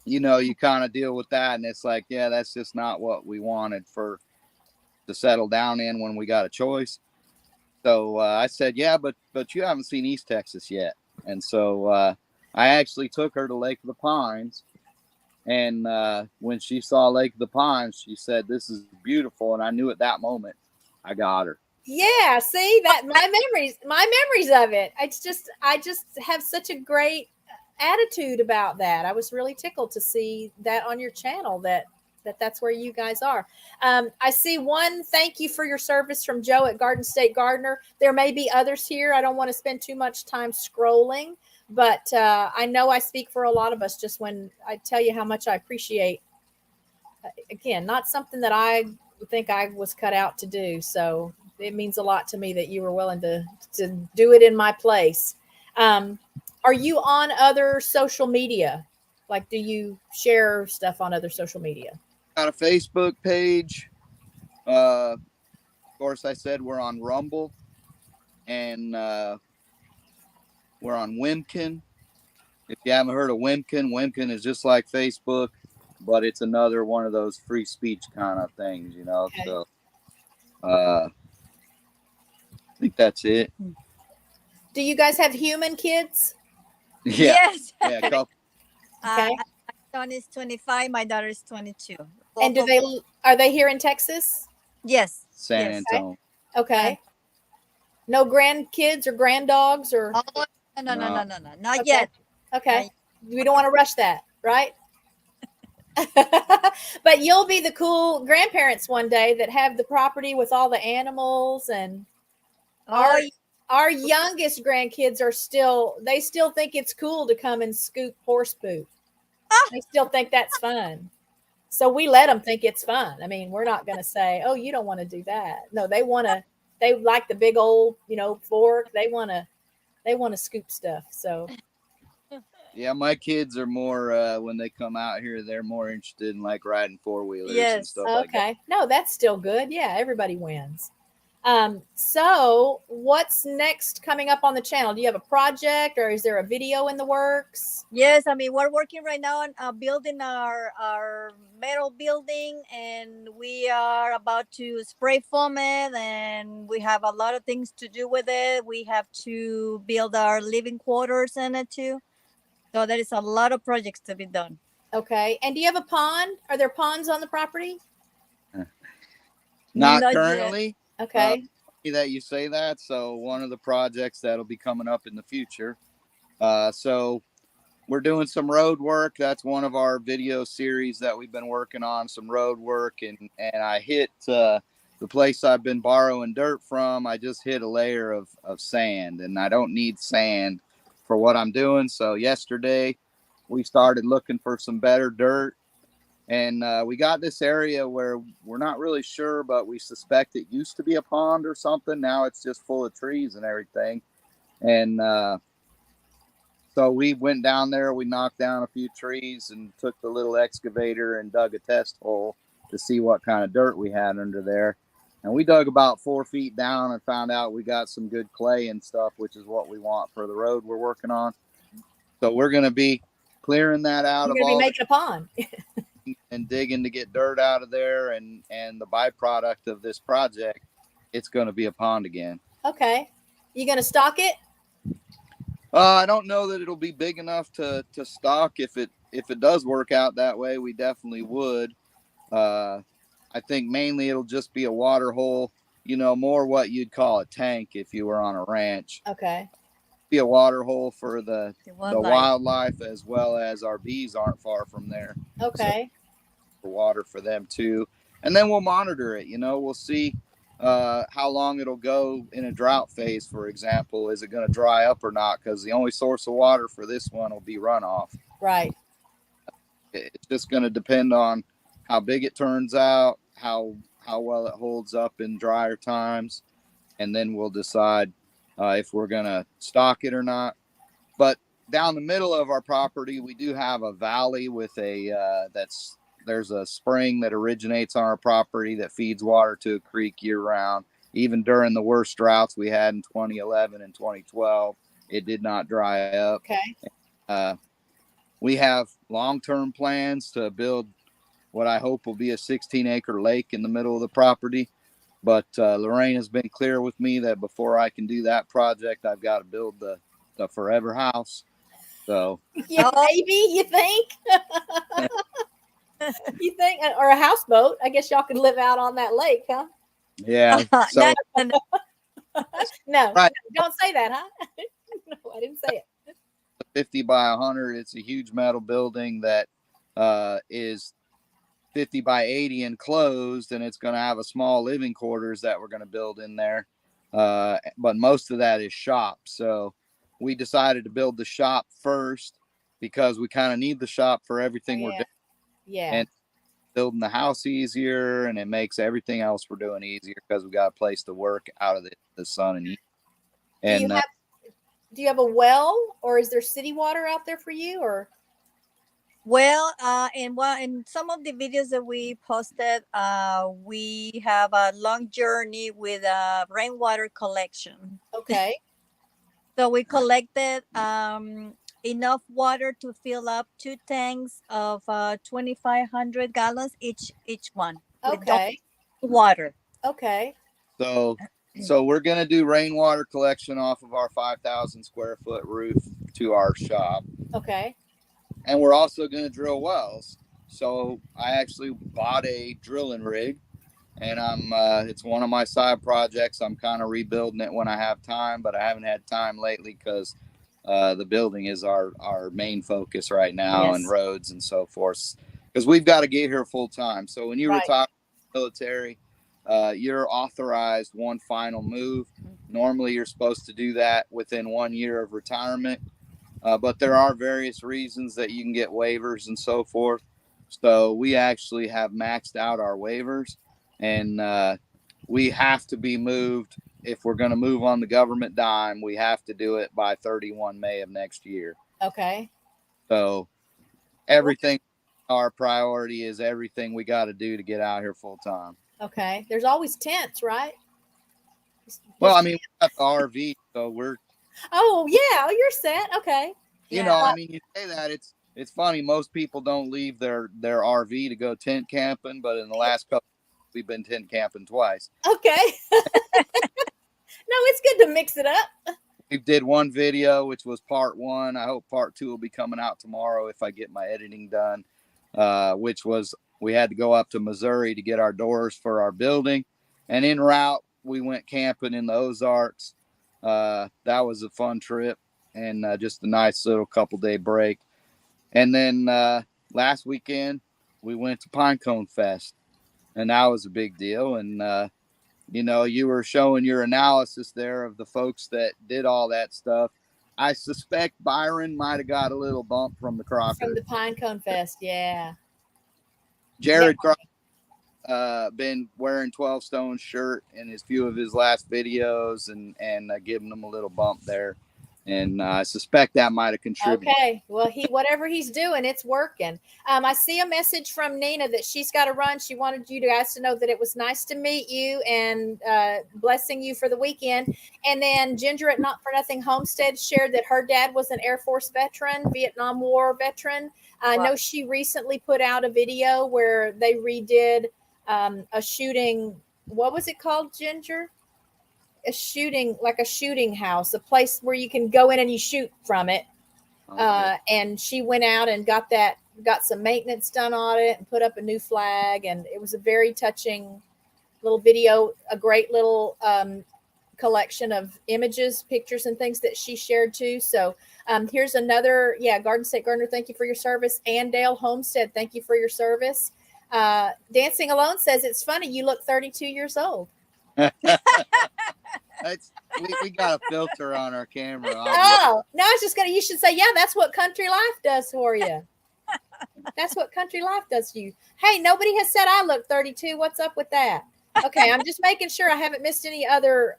you kind of deal with that, and it's like, yeah, that's just not what we wanted to settle down in when we got a choice. So I said, yeah, but you haven't seen East Texas yet. And so I actually took her to Lake of the Pines, and when she saw Lake of the Pines, she said, this is beautiful. And I knew at that moment I got her. Yeah, see that my memories of it. I just have such a great attitude about that. I was really tickled to see that on your channel that's where you guys are. I see one thank you for your service from Joe at Garden State Gardener. There may be others here. I don't want to spend too much time scrolling, but I know I speak for a lot of us just when I tell you how much I appreciate, again, not something that I think I was cut out to do. So it means a lot to me that you were willing to do it in my place. Are you on other social media? Like, do you share stuff on other social media? Got a Facebook page. Of course, I said we're on Rumble, and we're on Wimkin. If you haven't heard of Wimkin, Wimkin is just like Facebook, but it's another one of those free speech kind of things, Okay. So I think that's it. Do you guys have human kids? Yeah. Yes. Yeah, a couple. Okay. My son is 25. My daughter is 22. And are they here in Texas? Yes. San yes. Antonio. Okay. No grandkids or granddogs or? Oh, no, not okay. yet. Okay. We don't want to rush that, right? But you'll be the cool grandparents one day that have the property with all the animals, and our youngest grandkids they still think it's cool to come and scoop horse poop. They still think that's fun. So we let them think it's fun. I mean, we're not going to say, oh, you don't want to do that. No, they like the big old, fork. They want to scoop stuff. So. Yeah, my kids are more, when they come out here, they're more interested in like riding 4-wheelers and stuff like that. Okay. No, that's still good. Yeah, everybody wins. So what's next coming up on the channel? Do you have a project, or is there a video in the works? Yes, I mean, we're working right now on building our metal building, and we are about to spray foam it, and we have a lot of things to do with it. We have to build our living quarters in it too. So there is a lot of projects to be done. Okay. And do you have a pond? Are there ponds on the property? Not currently. Yet. Okay. That you say that. So one of the projects that'll be coming up in the future. So we're doing some road work. That's one of our video series that we've been working on, some road work. And I hit the place I've been borrowing dirt from. I just hit a layer of sand, and I don't need sand for what I'm doing. So yesterday we started looking for some better dirt. And we got this area where we're not really sure, but we suspect it used to be a pond or something. Now it's just full of trees and everything. And so we went down there, we knocked down a few trees and took the little excavator and dug a test hole to see what kind of dirt we had under there. And we dug about 4 feet down and found out we got some good clay and stuff, which is what we want for the road we're working on. So we're going to be clearing that out. You're going to be making a pond. And digging to get dirt out of there. And the byproduct of this project, it's going to be a pond again. Okay. You going to stock it? I don't know that it'll be big enough to stock. If it does work out that way, we definitely would. I think mainly it'll just be a water hole, more what you'd call a tank if you were on a ranch. Okay. Be a water hole for the wildlife, as well as our bees aren't far from there. Okay. So for water for them too. And then we'll monitor it. We'll see how long it'll go in a drought phase, for example. Is it going to dry up or not? Because the only source of water for this one will be runoff. Right. It's just going to depend on how big it turns out, how well it holds up in drier times, and then we'll decide if we're going to stock it or not. But down the middle of our property, we do have a valley with there's a spring that originates on our property that feeds water to a creek year round. Even during the worst droughts we had in 2011 and 2012, it did not dry up. Okay. We have long-term plans to build what I hope will be a 16-acre lake in the middle of the property. But Lorraine has been clear with me that before I can do that project, I've got to build the forever house. So yeah, maybe you think? You think, or a houseboat? I guess y'all could live out on that lake, huh? Yeah. So no, right. Don't say that, huh? No, I didn't say it. 50 by 100. It's a huge metal building that is 50 by 80 enclosed, and it's going to have a small living quarters that we're going to build in there. But most of that is shop. So we decided to build the shop first because we kind of need the shop for everything we're doing. Yeah. And building the house easier, and it makes everything else we're doing easier because we got a place to work out of the sun and heat. And do you have a well, or is there city water out there for you, or? Well, in some of the videos that we posted, we have a long journey with rainwater collection. Okay. So we collected enough water to fill up 2 tanks of 2,500 gallons each one. Okay. With water. Okay. So we're going to do rainwater collection off of our 5,000 square foot roof to our shop. Okay. And we're also going to drill wells. So I actually bought a drilling rig, and it's one of my side projects. I'm kind of rebuilding it when I have time, but I haven't had time lately because the building is our main focus right now. Yes. And roads and so forth, because we've got to get here full time. So when you retire from the military, you're authorized one final move. Normally you're supposed to do that within 1 year of retirement. But there are various reasons that you can get waivers and so forth. So we actually have maxed out our waivers, and we have to be moved. If we're going to move on the government dime, we have to do it by 31 May of next year. Okay. So everything, our priority is everything we got to do to get out here full time. Okay. There's always tents, right? Well, I mean, we got the RV, so we're. Oh yeah, you're set. Okay. You know, I mean, you say that it's funny. Most people don't leave their RV to go tent camping, but in the last couple, we've been tent camping twice. Okay. No, it's good to mix it up. We did one video, which was part 1. I hope part 2 will be coming out tomorrow if I get my editing done. Which was we had to go up to Missouri to get our doors for our building, and en route we went camping in the Ozarks. That was a fun trip and just a nice little couple day break. And then last weekend we went to Pinecone Fest, and that was a big deal. And you were showing your analysis there of the folks that did all that stuff. I suspect Byron might have got a little bump from the Crocker. From the Pinecone Fest, yeah. Jared Crocker been wearing 12 Stone shirt in his few of his last videos and giving him a little bump there. And I suspect that might have contributed. Okay. Well, whatever he's doing, it's working. I see a message from Nina that she's got to run. She wanted you guys to know that it was nice to meet you and blessing you for the weekend. And then Ginger at Not For Nothing Homestead shared that her dad was an Air Force veteran, Vietnam War veteran. I know she recently put out a video where they redid a shooting. What was it called, Ginger? A shooting house, a place where you can go in and you shoot from it. And she went out and got some maintenance done on it and put up a new flag. And it was a very touching little video, a great little collection of images, pictures, and things that she shared too. So here's another, Garden State Gardener, thank you for your service. Andale Homestead, thank you for your service. Dancing Alone says, it's funny, you look 32 years old. We got a filter on our camera. Oh, no, I was just you should say, that's what country life does for you. That's what country life does to you. Hey, nobody has said I look 32. What's up with that? Okay, I'm just making sure I haven't missed any other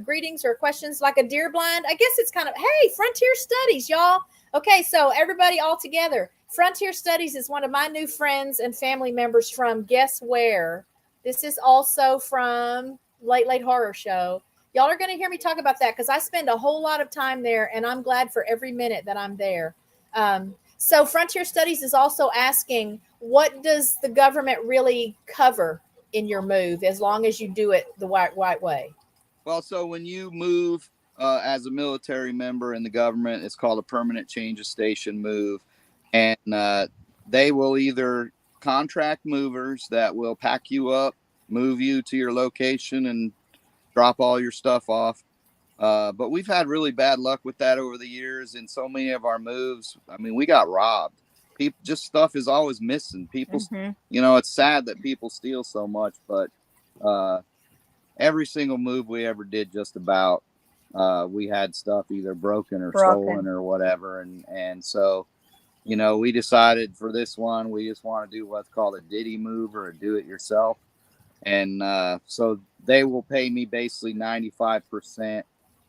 greetings or questions like a deer blind. I guess it's kind of, hey, Frontier Studies, y'all. Okay, so everybody all together. Frontier Studies is one of my new friends and family members from guess where? This is also from Late Horror Show. Y'all are going to hear me talk about that because I spend a whole lot of time there, and I'm glad for every minute that I'm there. So Frontier Studies is also asking, what does the government really cover in your move as long as you do it the right way? Well, so when you move as a military member in the government, it's called a permanent change of station move. And they will either contract movers that will pack you up, move you to your location, and drop all your stuff off. But we've had really bad luck with that over the years. In so many of our moves, I mean, we got robbed. People, just stuff is always missing. People, it's sad that people steal so much, but every single move we ever did, just about, we had stuff either broken or stolen or whatever. And so, we decided for this one, we just want to do what's called a ditty move or a do it yourself. And so they will pay me basically 95%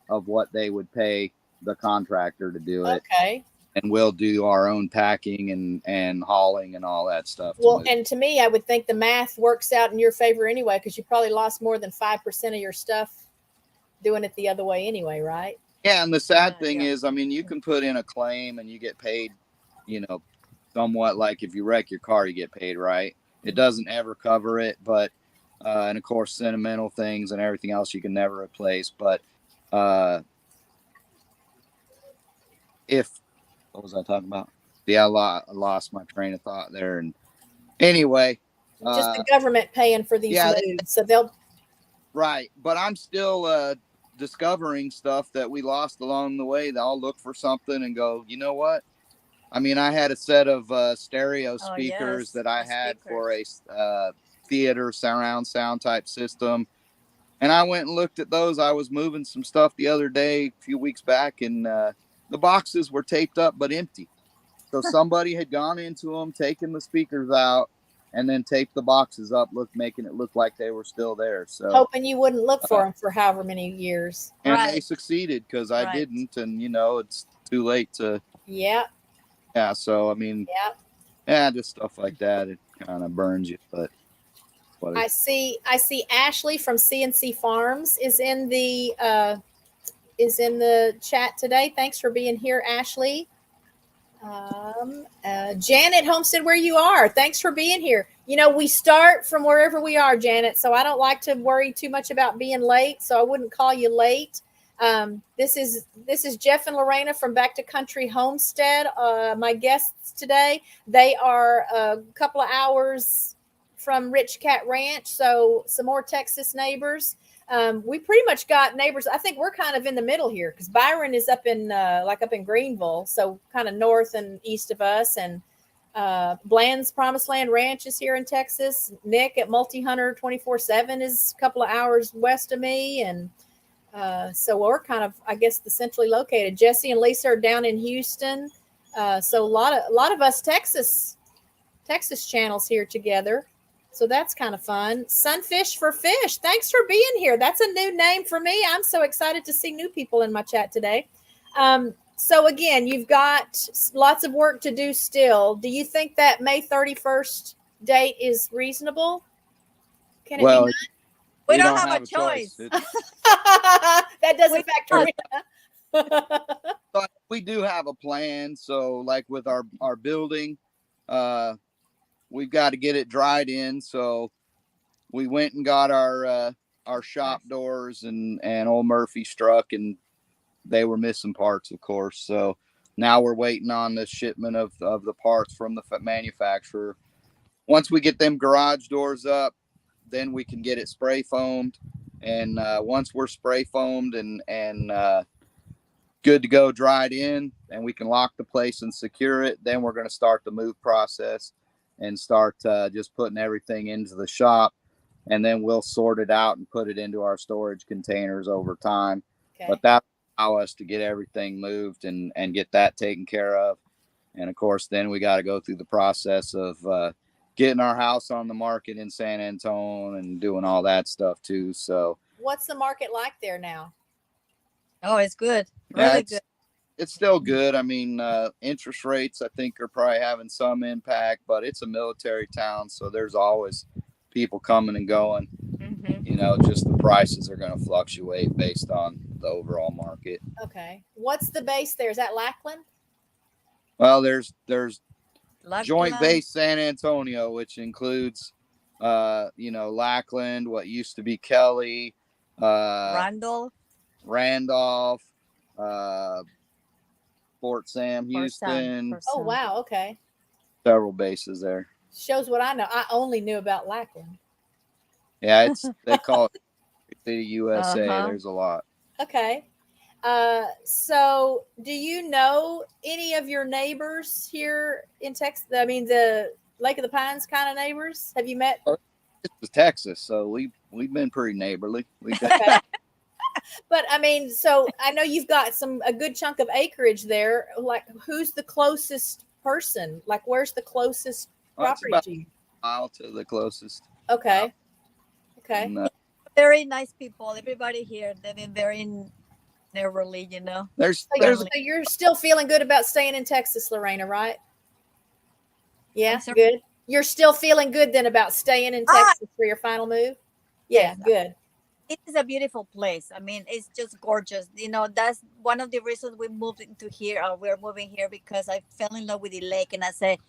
of what they would pay the contractor to do it. Okay. And we'll do our own packing and hauling and all that stuff. Well, and to me, I would think the math works out in your favor anyway, because you probably lost more than 5% of your stuff doing it the other way anyway, right? Yeah, and the sad thing is, I mean, you can put in a claim and you get paid, somewhat like if you wreck your car, you get paid, right? It doesn't ever cover it, but and of course, sentimental things and everything else you can never replace. But what was I talking about? Yeah, I lost my train of thought there. And anyway, just the government paying for these moves, so they'll. Right, but I'm still discovering stuff that we lost along the way. I'll look for something and go, you know what? I mean, I had a set of stereo speakers that I had for a theater surround sound type system. And I went and looked at those. I was moving some stuff the other day, a few weeks back, and the boxes were taped up but empty. So somebody had gone into them, taken the speakers out, and then taped the boxes up, making it look like they were still there. So hoping you wouldn't look for them for however many years. And they succeeded because I didn't, and it's too late to. Yeah. Yeah. So I mean. Yeah. Yeah, just stuff like that. It kind of burns you, but. I see Ashley from CNC Farms is in the chat today. Thanks for being here, Ashley. Janet Homestead, where you are. Thanks for being here. We start from wherever we are, Janet. So I don't like to worry too much about being late. So I wouldn't call you late. This is Jeff and Lorena from Back to Country Homestead. My guests today, they are a couple of hours from RichKatRanch, so some more Texas neighbors. We pretty much got neighbors. I think we're kind of in the middle here because Byron is up in up in Greenville, so kind of north and east of us, and Bland's Promised Land Ranch is here in Texas. Nick at Multi Hunter 24/7 is a couple of hours west of me, and so we're kind of, I guess, the centrally located. Jesse and Lisa are down in Houston, so a lot of us Texas channels here together. So that's kind of fun. Sunfish for Fish. Thanks for being here. That's a new name for me. I'm so excited to see new people in my chat today. So again, you've got lots of work to do still. Do you think that May 31st date is reasonable? Can it Well, be We don't have a choice. that doesn't factor in. But we do have a plan. So like with our building, we've got to get it dried in. So we went and got our shop doors and old Murphy struck, and they were missing parts, of course. So now we're waiting on the shipment of the parts from the manufacturer. Once we get them garage doors up, then we can get it spray foamed. And once we're spray foamed and good to go, dried in, and we can lock the place and secure it, then we're going to start the move process and start just putting everything into the shop, and then we'll sort it out and put it into our storage containers over time. Okay. But that will allow us to get everything moved and get that taken care of. And of course, then we got to go through the process of getting our house on the market in San Antonio and doing all that stuff too. So What's the market like there now? Oh, it's good. Really good. It's still good. I mean, interest rates, I think, are probably having some impact, but it's a military town, so there's always people coming and going. Mm-hmm. You know, just the prices are going to fluctuate based on the overall market. Okay. What's the base there? Is that Lackland? Well, there's Lackland. Joint Base San Antonio, which includes, Lackland, what used to be Kelly, Randolph, Fort Sam, Houston. Oh, wow. Okay. Several bases there. Shows what I know. I only knew about Lackland. Yeah, they call it City USA. Uh-huh. There's a lot. Okay. So do you know any of your neighbors here in Texas? I mean, the Lake of the Pines kind of neighbors? Have you met? This is Texas, so we've been pretty neighborly. Okay. But I mean, so I know you've got a good chunk of acreage there. Like, who's the closest person? Like, where's the closest property to you? A mile to the closest. Okay. Okay. And, Very nice people. Everybody here, they've been very neighborly, you know. So you're still feeling good about staying in Texas, Lorena, right? Yeah, good. You're still feeling good then about staying in Texas for your final move? Yeah, Yes. good. It is a beautiful place. I mean, it's just gorgeous. You know, that's one of the reasons we moved into here. We're moving here because I fell in love with the lake, and I said,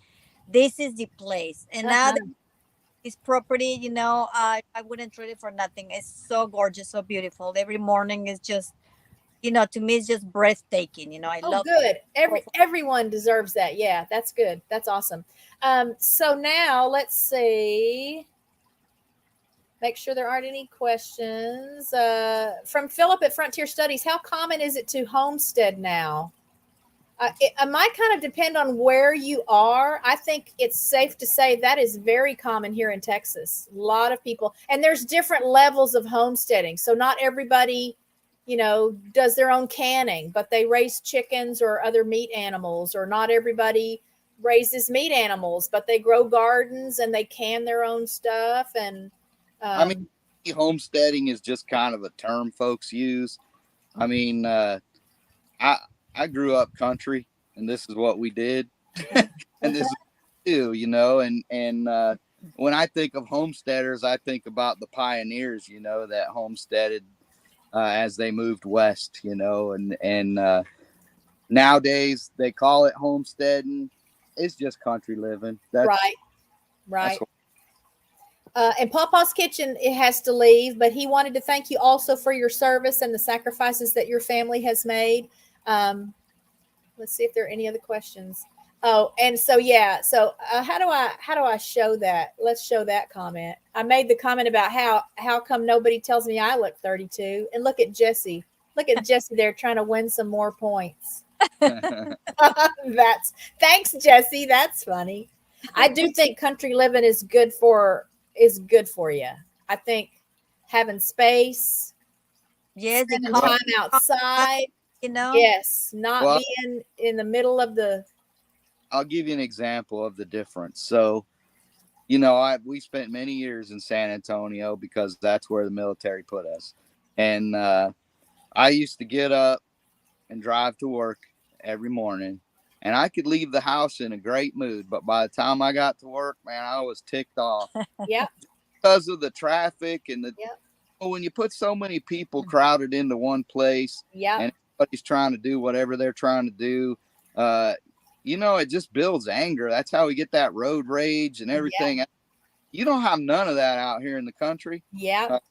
this is the place. And now that this property, you know, I wouldn't trade it for nothing. It's so gorgeous, so beautiful. Every morning is just, you know, to me, it's just breathtaking. You know, I love it. Everyone deserves that. Yeah, that's good. That's awesome. So now let's see. Make sure there aren't any questions. From Philip at Frontier Studies, how common is it to homestead now? It might kind of depend on where you are. I think it's safe to say that is very common here in Texas. A lot of people, and there's different levels of homesteading. So not everybody, you know, does their own canning, but they raise chickens or other meat animals, or not everybody raises meat animals, but they grow gardens and they can their own stuff. And I mean, homesteading is just kind of a term folks use. I mean, I grew up country, and this is what we did, and this is what we do, you know. And when I think of homesteaders, I think about the pioneers, you know, that homesteaded as they moved west, you know. And nowadays they call it homesteading. It's just country living. Right. And Papa's Kitchen, it has to leave, but he wanted to thank you also for your service and the sacrifices that your family has made. Let's see if there are any other questions. Oh, and so yeah, so how do I show that? Let's show that comment. I made the comment about how come nobody tells me I look 32, and look at Jesse. Look at Jesse there trying to win some more points. That's thanks, Jesse. That's funny. I do think country living is good for you. I think having space, Yes, the spending Well, time outside. you know. Yes, not well, being in the middle of the. I'll give you an example of the difference. So, we spent many years in San Antonio because that's where the military put us. And I used to get up and drive to work every morning. And I could leave the house in a great mood. But by the time I got to work, man, I was ticked off Yep, because of the traffic and yep, when you put so many people crowded into one place yep, and everybody's trying to do whatever they're trying to do, uh, it just builds anger. That's how we get that road rage and yep, everything. You don't have none of that out here in the country. yep,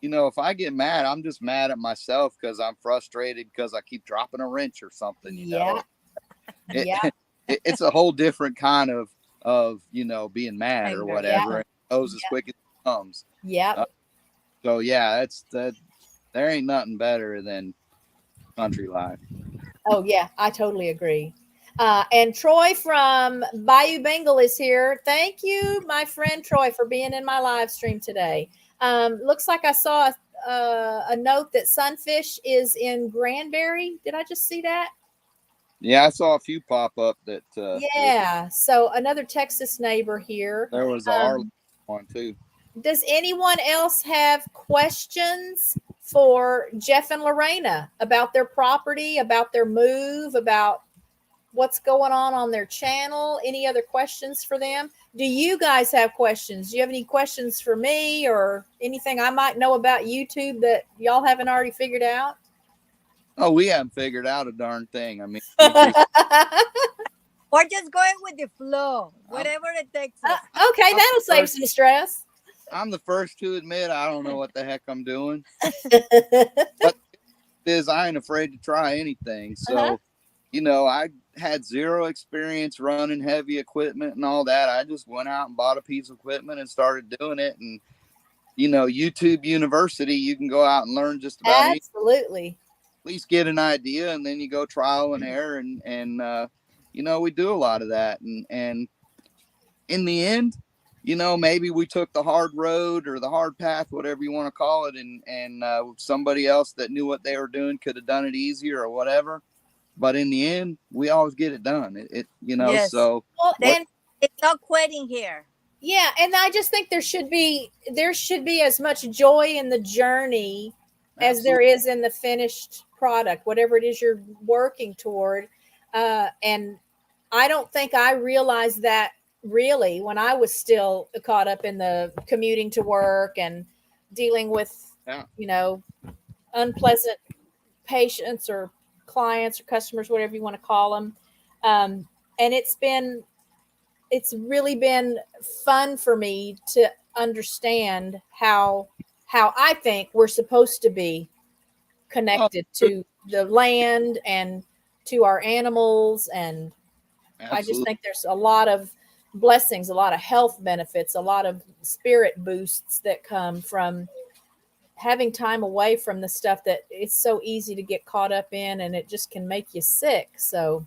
If I get mad, I'm just mad at myself because I'm frustrated because I keep dropping a wrench or something. yep, It, yep, it's a whole different kind of being mad or Anger, whatever. yeah. It goes as quick as it comes. yep. So yeah, that's that. There ain't nothing better than country life. Oh yeah, I totally agree. And Troy from Bayou Bengal is here. Thank you, my friend Troy, for being in my live stream today. Looks like I saw a note that Sunfish is in Granbury. Did I just see that? Yeah, I saw a few pop up that Yeah. So another Texas neighbor here. there was a Arlen Um, one too. does anyone else have questions for Jeff and Lorena about their property, about their move, about what's going on their channel? Any other questions for them? Do you guys have questions? Do you have any questions for me or anything I might know about YouTube that y'all haven't already figured out? Oh, we haven't figured out a darn thing. I mean, we just We're just going with the flow, I'm, whatever it takes us. Okay, I'm that'll the save first, some stress. I'm the first to admit I don't know what the heck I'm doing. But it is I ain't afraid to try anything. Uh-huh. So, I had zero experience running heavy equipment and all that. I just went out and bought a piece of equipment and started doing it. And YouTube University, you can go out and learn just about anything. Absolutely. At least get an idea, and then you go trial and error, and we do a lot of that, and in the end, maybe we took the hard road or the hard path, whatever you want to call it, and somebody else that knew what they were doing could have done it easier or whatever. But in the end, we always get it done. Yes. So Well, And it's not quitting here. yeah, and I just think there should be as much joy in the journey as there is in the finished product, whatever it is you're working toward. And I don't think I realized that really when I was still caught up in the commuting to work and dealing with, yeah. Unpleasant patients or clients or customers, whatever you want to call them. And it's really been fun for me to understand how I think we're supposed to be Oh, connected to the land and to our animals. And I just absolutely. think there's a lot of blessings, a lot of health benefits, a lot of spirit boosts that come from having time away from the stuff that it's so easy to get caught up in, and it just can make you sick. So,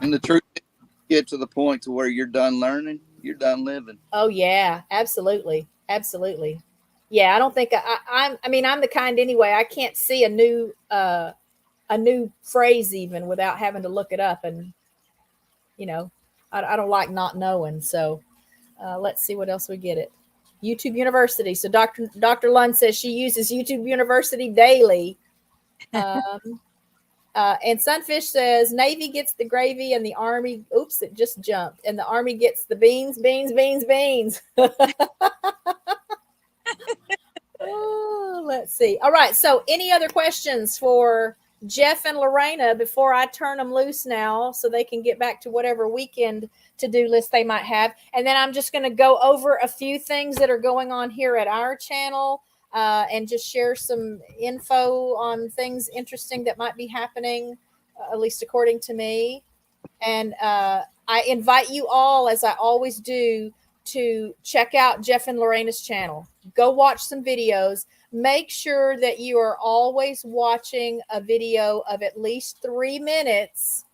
And the truth is, you get to the point to where you're done learning, you're done living. oh yeah, absolutely, absolutely. Yeah, I don't think I'm the kind anyway. I can't see a new phrase even without having to look it up, and I don't like not knowing. So let's see what else we get it. YouTube University. So Dr. Lund says she uses YouTube University daily. And Sunfish says Navy gets the gravy and the Army, oops, it just jumped. And the Army gets the beans, beans, beans, beans. Oh, let's see. All right. So any other questions for Jeff and Lorena before I turn them loose now so they can get back to whatever weekend to-do list they might have? And then I'm just going to go over a few things that are going on here at our channel and just share some info on things interesting that might be happening, at least according to me. And I invite you all, as I always do, to check out Jeff and Lorena's channel. Go watch some videos. Make sure that you are always watching a video of at least 3 minutes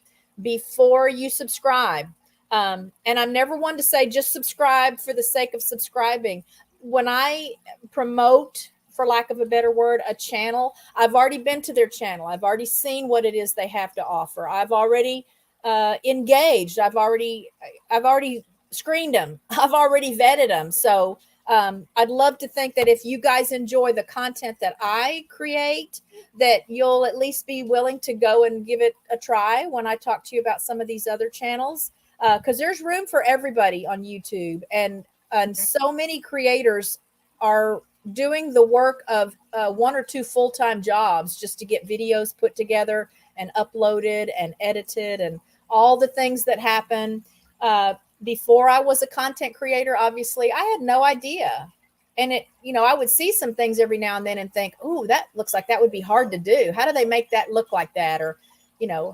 before you subscribe. And I'm never one to say just subscribe for the sake of subscribing. When I promote, for lack of a better word, a channel, I've already been to their channel. I've already seen what it is they have to offer. I've already engaged. I've already screened them. I've already vetted them. So I'd love to think that if you guys enjoy the content that I create, that you'll at least be willing to go and give it a try when I talk to you about some of these other channels, because there's room for everybody on YouTube, and so many creators are doing the work of 1 or 2 full-time jobs just to get videos put together and uploaded and edited and all the things that happen. Before I was a content creator, obviously, I had no idea. And I would see some things every now and then and think, "Ooh, that looks like that would be hard to do. How do they make that look like that?" Or,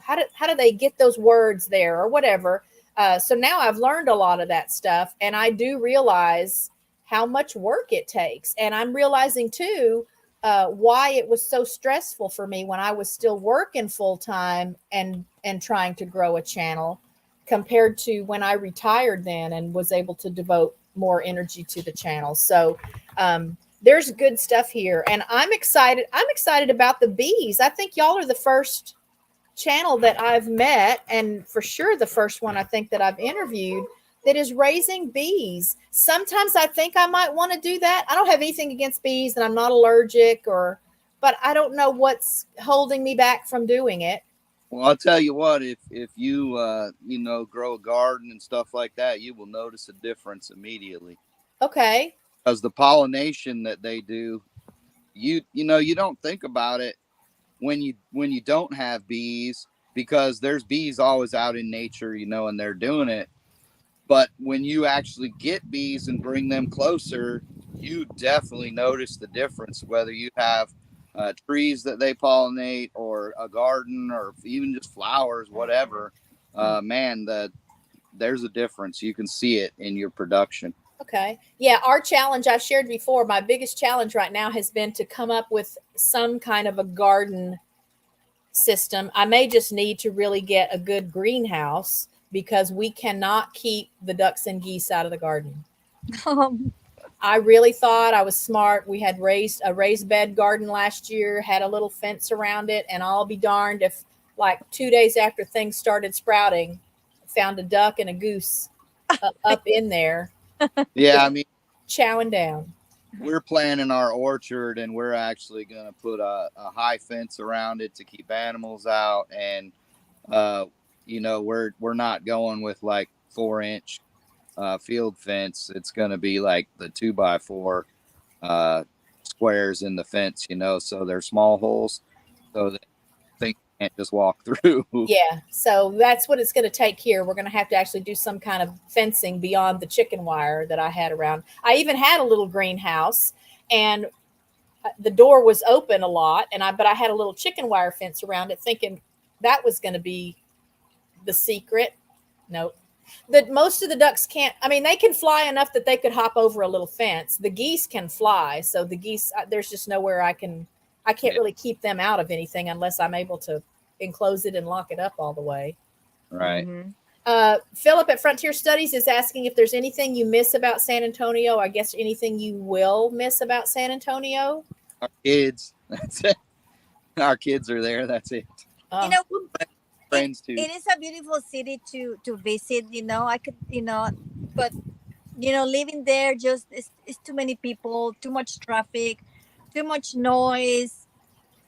how do they get those words there or whatever. So now I've learned a lot of that stuff, and I do realize how much work it takes. And I'm realizing too, why it was so stressful for me when I was still working full time and trying to grow a channel, compared to when I retired then and was able to devote more energy to the channel. So there's good stuff here, and I'm excited. I'm excited about the bees. I think y'all are the first channel that I've met, and for sure the first one I think that I've interviewed, that is raising bees. Sometimes I think I might want to do that. I don't have anything against bees, and I'm not allergic, but I don't know what's holding me back from doing it. Well, I'll tell you what, if you grow a garden and stuff like that, you will notice a difference immediately. Okay. Because the pollination that they do, you don't think about it when you don't have bees, because there's bees always out in nature, and they're doing it. But when you actually get bees and bring them closer, you definitely notice the difference, whether you have trees that they pollinate or a garden or even just flowers, whatever. There's a difference. You can see it in your production. Okay. Yeah. Our challenge, I shared before, my biggest challenge right now has been to come up with some kind of a garden system. I may just need to really get a good greenhouse, because we cannot keep the ducks and geese out of the garden. I really thought I was smart. We had raised a raised bed garden last year, had a little fence around it, and I'll be darned if, like 2 days after things started sprouting, found a duck and a goose up in there. Yeah, I mean, chowing down. We're planting our orchard, and we're actually going to put a high fence around it to keep animals out. And we're not going with like 4-inch field fence. It's going to be like the 2x4 squares in the fence, so they're small holes, so that things can't just walk through. Yeah, so that's what it's going to take here. We're going to have to actually do some kind of fencing beyond the chicken wire that I had around. I even had a little greenhouse, and the door was open a lot, but I had a little chicken wire fence around it, thinking that was going to be the secret. Nope. That most of the ducks can't. I mean, they can fly enough that they could hop over a little fence. The geese can fly, so the geese, there's just nowhere I can't really keep them out of anything unless I'm able to enclose it and lock it up all the way. Right. Mm-hmm. Philip at Frontier Studies is asking if there's anything you miss about San Antonio. I guess anything you will miss about San Antonio. Our kids. That's it. Our kids are there. That's it. Friends too. It is a beautiful city to visit. I could, but living there just is too many people, too much traffic, too much noise.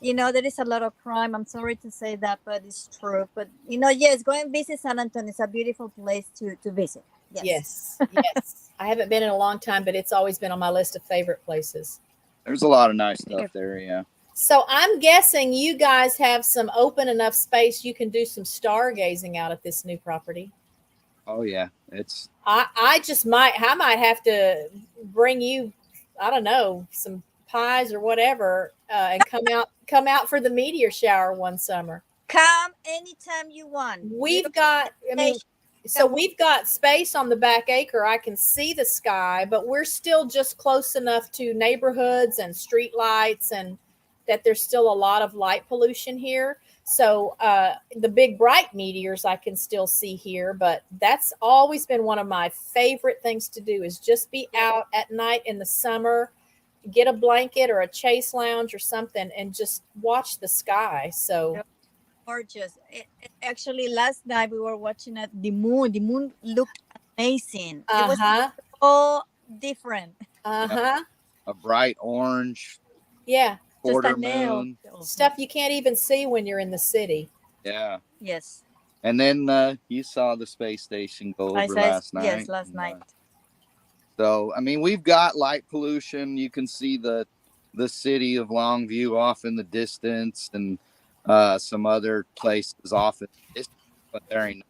There is a lot of crime. I'm sorry to say that, but it's true. But yes, go and visit San Antonio. It's a beautiful place to visit. Yes. I haven't been in a long time, but it's always been on my list of favorite places. There's a lot of nice stuff there. Yeah. So I'm guessing you guys have some open enough space you can do some stargazing out at this new property. Oh yeah, I might have to bring you, I don't know, some pies or whatever, and come out for the meteor shower one summer. Come anytime you want. We've got, So we've got space on the back acre. I can see the sky, but we're still just close enough to neighborhoods and street lights, and that there's still a lot of light pollution here. So the big bright meteors I can still see here, but that's always been one of my favorite things to do, is just be out at night in the summer, get a blanket or a chase lounge or something, and just watch the sky. So gorgeous. Actually, last night we were watching at the moon. The moon looked amazing. It was so different. A bright orange. Yeah. Quarter moon. Stuff you can't even see when you're in the city. Yeah. Yes. And then you saw the space station go over last night. Yes, last night. So, I mean, we've got light pollution. You can see the city of Longview off in the distance, and some other places off in the distance, but there ain't.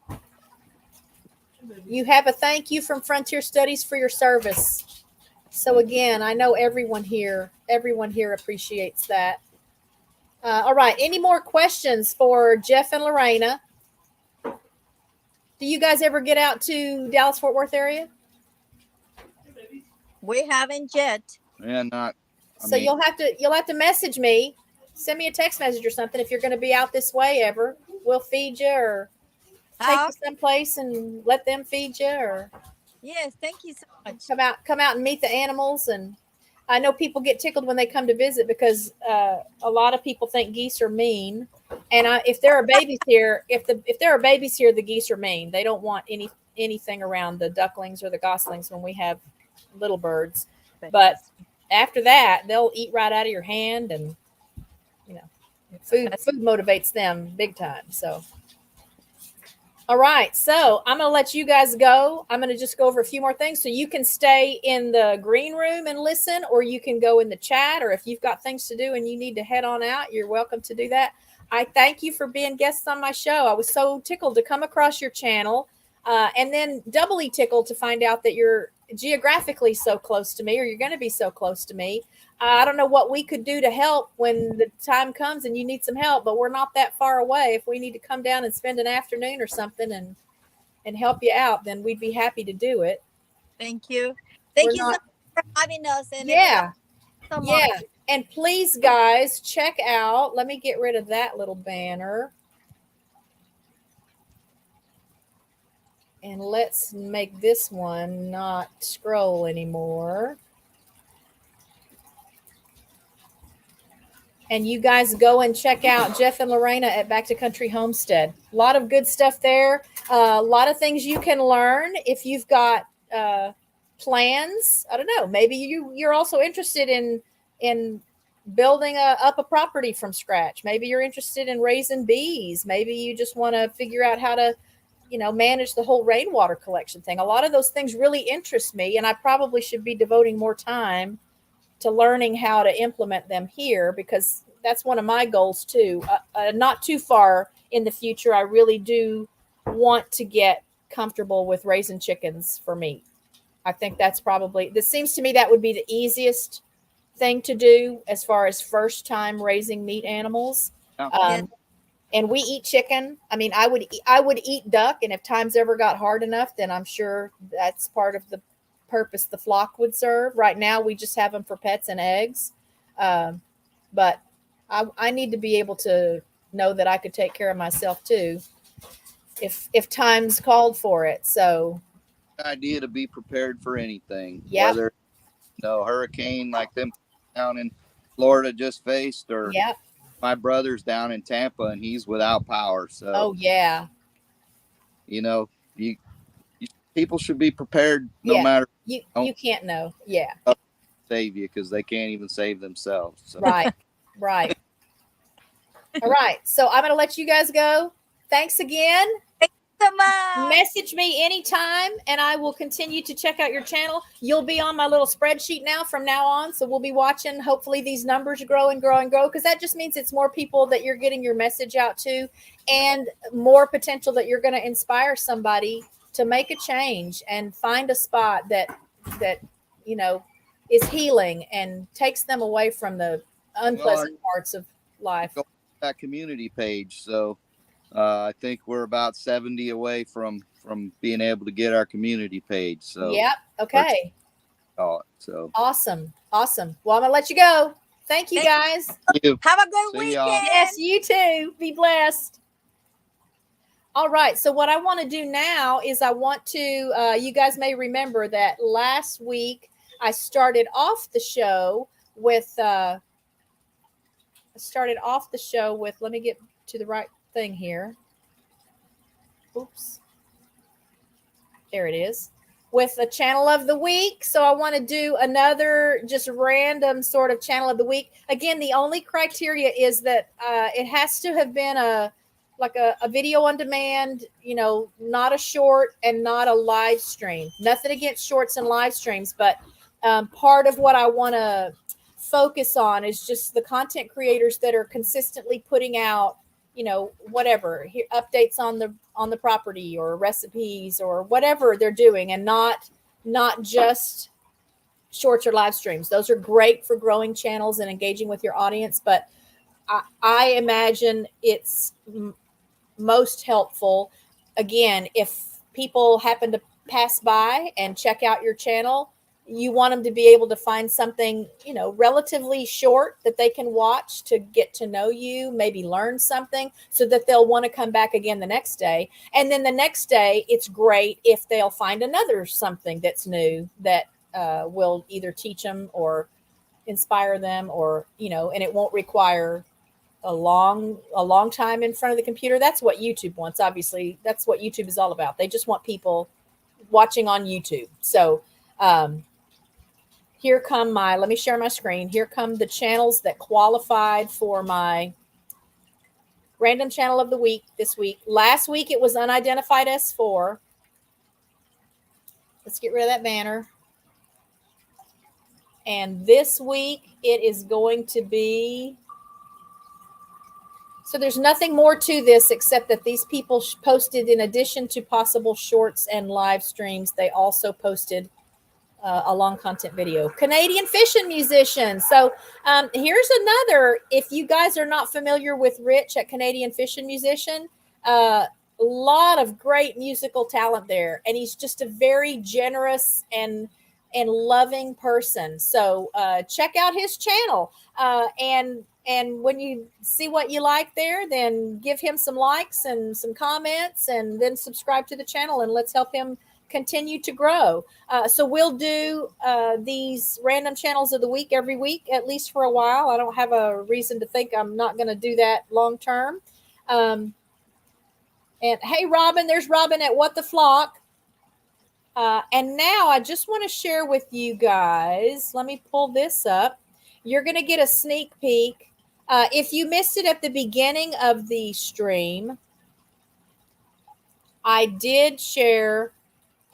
You have a thank you from Frontier Studies for your service. So again, I know everyone here appreciates that. All right. Any more questions for Jeff and Lorena? Do you guys ever get out to Dallas-Fort Worth area? We haven't yet. Yeah, not. So you'll have to message me, send me a text message or something if you're going to be out this way ever. We'll feed you or take you someplace and let them feed you, or yes, thank you so much. Come out and meet the animals. And I know people get tickled when they come to visit because a lot of people think geese are mean. And if there are babies here, if there are babies here, the geese are mean. They don't want anything around the ducklings or the goslings when we have little birds. But after that, they'll eat right out of your hand, and food motivates them big time. So. All right, so I'm going to let you guys go. I'm going to just go over a few more things. So you can stay in the green room and listen, or you can go in the chat, or if you've got things to do and you need to head on out, you're welcome to do that. I thank you for being guests on my show. I was so tickled to come across your channel, and then doubly tickled to find out that you're geographically so close to me, or you're going to be so close to me. I don't know what we could do to help when the time comes and you need some help, but we're not that far away. If we need to come down and spend an afternoon or something and help you out, then we'd be happy to do it. Thank you. Thank you so much for having us. And so much. Yeah. And please, guys, check out. Let me get rid of that little banner. And let's make this one not scroll anymore. And you guys go and check out Jeff and Lorena at Back to Country Homestead. A lot of good stuff there. A lot of things you can learn if you've got plans. I don't know. Maybe you're also interested in building up a property from scratch. Maybe you're interested in raising bees. Maybe you just want to figure out how to manage the whole rainwater collection thing. A lot of those things really interest me, and I probably should be devoting more time to learning how to implement them here, because that's one of my goals too. Not too far in the future, I really do want to get comfortable with raising chickens for meat. I think this seems to me that would be the easiest thing to do as far as first time raising meat animals. And we eat chicken. I mean, I would eat duck. And if times ever got hard enough, then I'm sure that's part of the purpose the flock would serve. Right now, we just have them for pets and eggs. But I need to be able to know that I could take care of myself too, if times called for it. So, idea to be prepared for anything. Yeah. Whether hurricane like them down in Florida just faced, or my brother's down in Tampa and he's without power. So people should be prepared no matter. You can't know. Yeah. Save you because they can't even save themselves. So. Right. All right. So I'm going to let you guys go. Thanks again. Message me anytime, and I will continue to check out your channel. You'll be on my little spreadsheet now from now on. So we'll be watching. Hopefully these numbers grow and grow and grow, because that just means it's more people that you're getting your message out to, and more potential that you're going to inspire somebody to make a change and find a spot that is healing and takes them away from the unpleasant parts of life. That community page. So I think we're about 70 away from from being able to get our community page. So yep. Okay. So Awesome. Well, I'm gonna let you go. Thank you, guys. thank you. Have a good See weekend. y'all. Yes, you too. Be blessed. All right. So what I want to do now is I want to, you guys may remember that last week I started off the show with, let me get to the right thing here. Oops. There it is. With a channel of the week. So I want to do another just random sort of channel of the week. Again, the only criteria is that it has to have been a video on demand, not a short and not a live stream. Nothing against shorts and live streams, but part of what I want to focus on is just the content creators that are consistently putting out, whatever updates on the property or recipes or whatever they're doing, and not just shorts or live streams. Those are great for growing channels and engaging with your audience, but I imagine it's most helpful, again, if people happen to pass by and check out your channel, you want them to be able to find something, relatively short that they can watch to get to know you, maybe learn something, so that they'll want to come back again the next day. And then the next day, it's great if they'll find another something that's new that will either teach them or inspire them, or, and it won't require a long time in front of the computer. That's what YouTube wants. Obviously, that's what YouTube is all about. They just want people watching on YouTube. So, here come let me share my screen. Here come the channels that qualified for my random channel of the week this week. Last week, it was unidentified S4. Let's get rid of that banner. And this week, it is going to be, so there's nothing more to this except that these people posted, in addition to possible shorts and live streams, they also posted a long content video. Canadian fishing musician. So here's another, if you guys are not familiar with Rich at Canadian Fishing Musician, a lot of great musical talent there. And he's just a very generous and loving person. So check out his channel. And when you see what you like there, then give him some likes and some comments, and then subscribe to the channel, and let's help him continue to grow. So we'll do these random channels of the week every week, at least for a while. I don't have a reason to think I'm not going to do that long term. And hey, Robin, there's Robin at What the Flock. And now I just want to share with you guys, let me pull this up. You're going to get a sneak peek. If you missed it at the beginning of the stream, I did share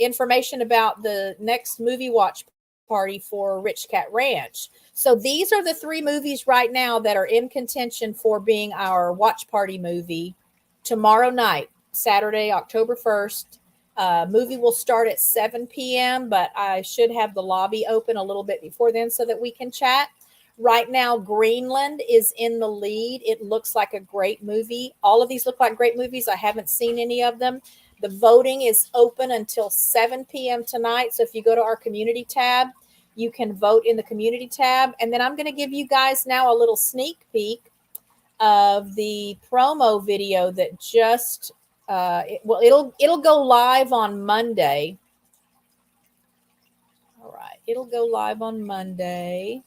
information about the next movie watch party for RichKatRanch. So these are the 3 movies right now that are in contention for being our watch party movie tomorrow night, Saturday, October 1st. Movie will start at 7 p.m., but I should have the lobby open a little bit before then so that we can chat. Right now, Greenland is in the lead. It looks like a great movie. All of these look like great movies. I haven't seen any of them. The voting is open until 7 p.m. tonight. So if you go to our community tab, you can vote in the community tab. And then I'm going to give you guys now a little sneak peek of the promo video that just, it'll go live on Monday. All right. It'll go live on Monday.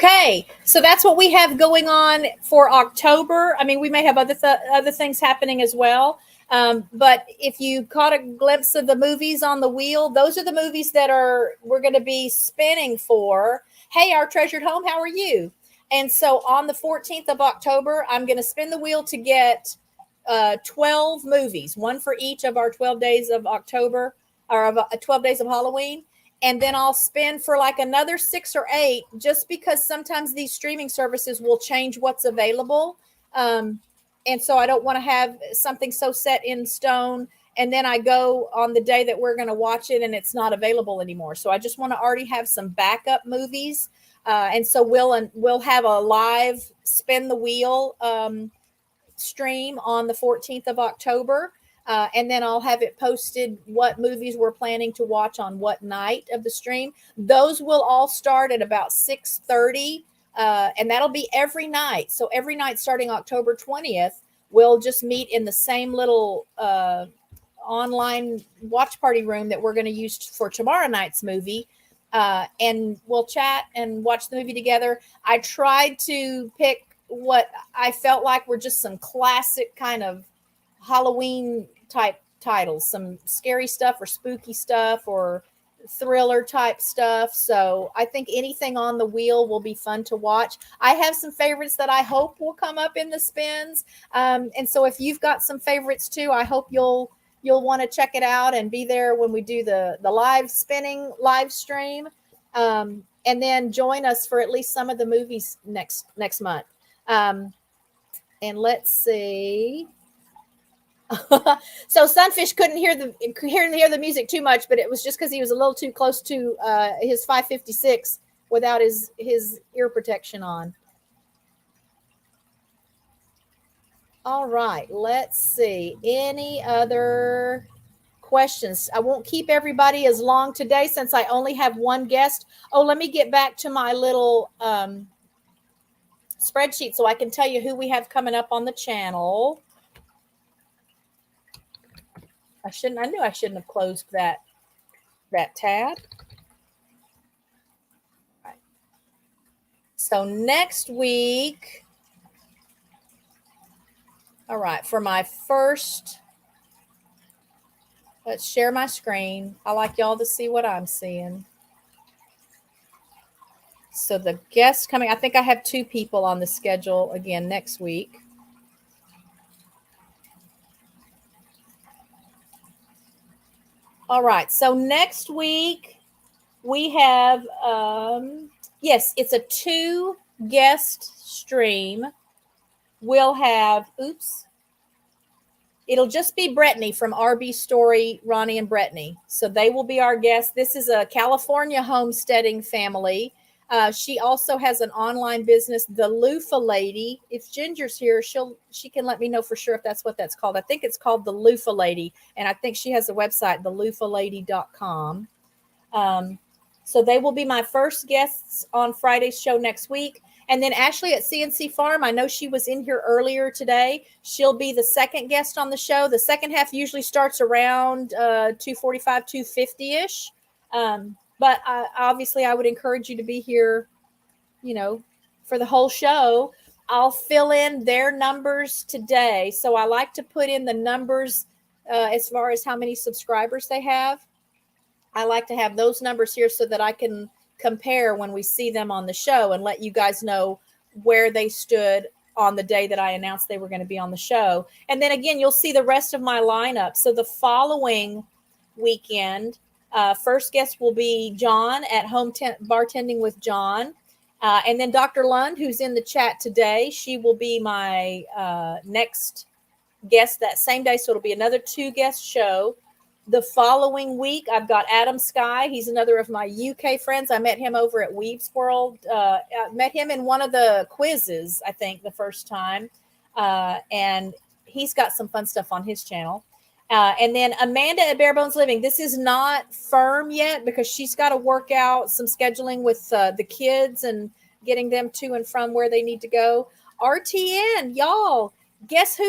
Okay, so that's what we have going on for October. I mean, we may have other things happening as well. But if you caught a glimpse of the movies on the wheel, those are the movies that we're going to be spinning for. Hey, our treasured home, how are you? And so on the 14th of October, I'm going to spin the wheel to get 12 movies, one for each of our 12 days of October, or of 12 days of Halloween. And then I'll spend for like another 6 or 8, just because sometimes these streaming services will change what's available. And so I don't want to have something so set in stone, and then I go on the day that we're going to watch it and it's not available anymore. So I just want to already have some backup movies. And so we'll have a live spin the wheel stream on the 14th of October. And then I'll have it posted what movies we're planning to watch on what night of the stream. Those will all start at about 6:30, and that'll be every night. So every night starting October 20th, we'll just meet in the same little online watch party room that we're going to use for tomorrow night's movie. And we'll chat and watch the movie together. I tried to pick what I felt like were just some classic kind of Halloween type titles, some scary stuff or spooky stuff or thriller type stuff. So I think anything on the wheel will be fun to watch. I have some favorites that I hope will come up in the spins. And so if you've got some favorites too, I hope you'll want to check it out and be there when we do the live spinning live stream. And then join us for at least some of the movies next month. And let's see. So Sunfish couldn't hear the music too much, but it was just because he was a little too close to his 556 without his ear protection on. All right, let's see. Any other questions? I won't keep everybody as long today since I only have one guest. Oh, let me get back to my little spreadsheet so I can tell you who we have coming up on the channel. I knew I shouldn't have closed that tab. All right. So next week, all right, for my first, let's share my screen. I like y'all to see what I'm seeing. So the guests coming, I think I have 2 people on the schedule again next week. All right. So next week we have, yes, it's a 2 guest stream. We'll have, it'll just be Brittany from RB Story, Ronnie and Brittany. So they will be our guests. This is a California homesteading family. She also has an online business, the Loofah Lady. If Ginger's here, she can let me know for sure if that's what that's called. I think it's called the Loofah Lady, and I think she has a website, theloofalady.com. So they will be my first guests on Friday's show next week. And then Ashley at CNC Farm, I know she was in here earlier today. She'll be the second guest on the show. The second half usually starts around 2:45, 2:50-ish. But obviously, I would encourage you to be here, for the whole show. I'll fill in their numbers today. So I like to put in the numbers as far as how many subscribers they have. I like to have those numbers here so that I can compare when we see them on the show and let you guys know where they stood on the day that I announced they were going to be on the show. And then again, you'll see the rest of my lineup. So the following weekend, first guest will be John at Home Bartending with John. And then Dr. Lund, who's in the chat today, she will be my next guest that same day. So it'll be another 2 guest show. The following week, I've got Adam Sky. He's another of my UK friends. I met him over at Weaves World. I met him in one of the quizzes, I think, the first time. And he's got some fun stuff on his channel. And then Amanda at Bare Bones Living. This is not firm yet because she's got to work out some scheduling with the kids and getting them to and from where they need to go. RTN, y'all. Guess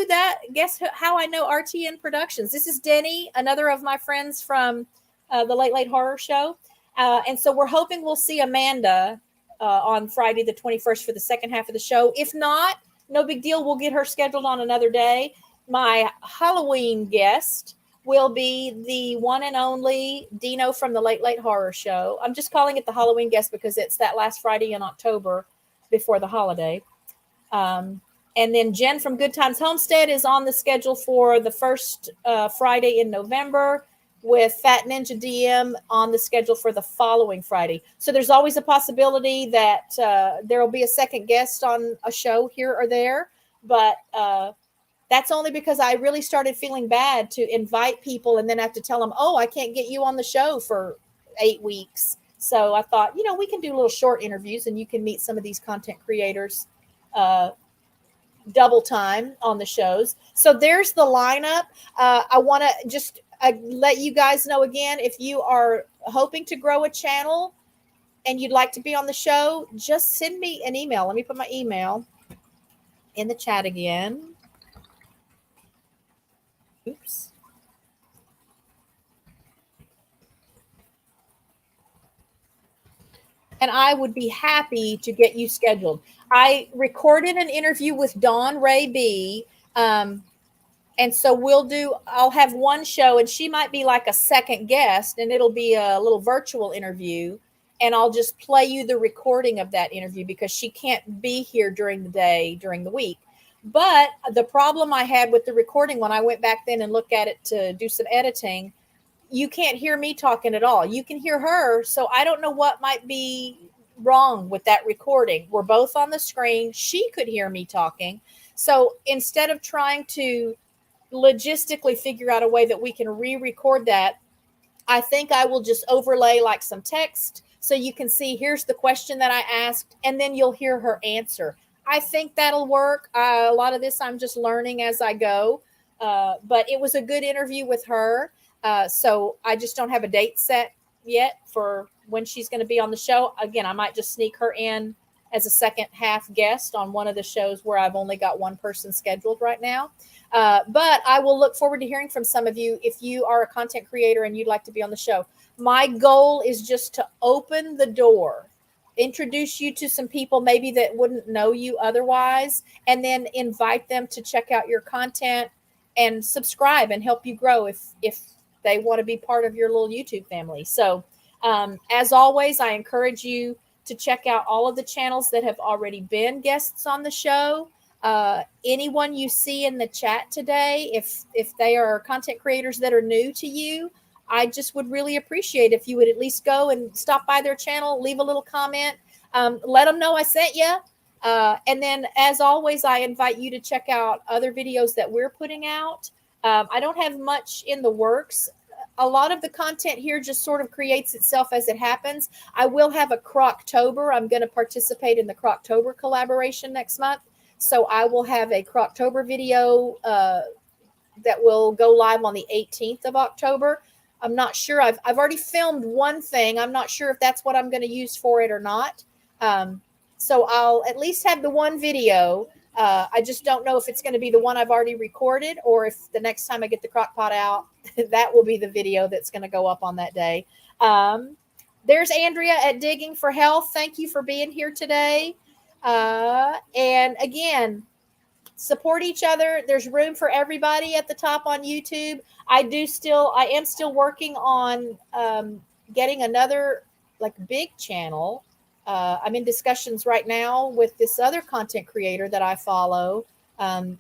how I know RTN Productions. This is Denny, another of my friends from the Late Late Horror Show. And so we're hoping we'll see Amanda on Friday the 21st for the second half of the show. If not, no big deal. We'll get her scheduled on another day. My Halloween guest will be the one and only Dino from the Late Late Horror Show. I'm just calling it the Halloween guest because it's that last Friday in October before the holiday. And then Jen from Good Times Homestead is on the schedule for the first Friday in November, with Fat Ninja DM on the schedule for the following Friday. So there's always a possibility that there will be a second guest on a show here or there. But that's only because I really started feeling bad to invite people and then have to tell them, oh, I can't get you on the show for 8 weeks. So I thought, we can do little short interviews and you can meet some of these content creators double time on the shows. So there's the lineup. I want to just let you guys know again, if you are hoping to grow a channel and you'd like to be on the show, just send me an email. Let me put my email in the chat again. Oops. And I would be happy to get you scheduled. I recorded an interview with Dawn Ray B. And so I'll have one show and she might be like a second guest and it'll be a little virtual interview. And I'll just play you the recording of that interview because she can't be here during the day, during the week. But the problem I had with the recording when I went back then and looked at it to do some editing, you can't hear me talking at all. You can hear her. So I don't know what might be wrong with that recording. We're both on the screen. She could hear me talking. So instead of trying to logistically figure out a way that we can re-record that, I think I will just overlay like some text so you can see here's the question that I asked and then you'll hear her answer. I think that'll work. A lot of this I'm just learning as I go, but it was a good interview with her. So I just don't have a date set yet for when she's going to be on the show. Again, I might just sneak her in as a second half guest on one of the shows where I've only got one person scheduled right now. But I will look forward to hearing from some of you if you are a content creator and you'd like to be on the show. My goal is just to open the door, introduce you to some people maybe that wouldn't know you otherwise, and then invite them to check out your content and subscribe and help you grow if they want to be part of your little YouTube family. So as always, I encourage you to check out all of the channels that have already been guests on the show. Anyone you see in the chat today, if they are content creators that are new to you, I just would really appreciate if you would at least go and stop by their channel, leave a little comment, let them know I sent you. And then as always, I invite you to check out other videos that we're putting out. I don't have much in the works. A lot of the content here just sort of creates itself as it happens. I will have a Croctober. I'm going to participate in the Croctober collaboration next month. So I will have a Croctober video that will go live on the 18th of October. I'm not sure. I've already filmed one thing. I'm not sure if that's what I'm going to use for it or not. So I'll at least have the one video. I just don't know if it's going to be the one I've already recorded or if the next time I get the crock pot out, that will be the video that's going to go up on that day. There's Andrea at Digging for Health. Thank you for being here today. And again, support each other. There's room for everybody at the top on YouTube. I am still working on getting another big channel. I'm in discussions right now with this other content creator that I follow.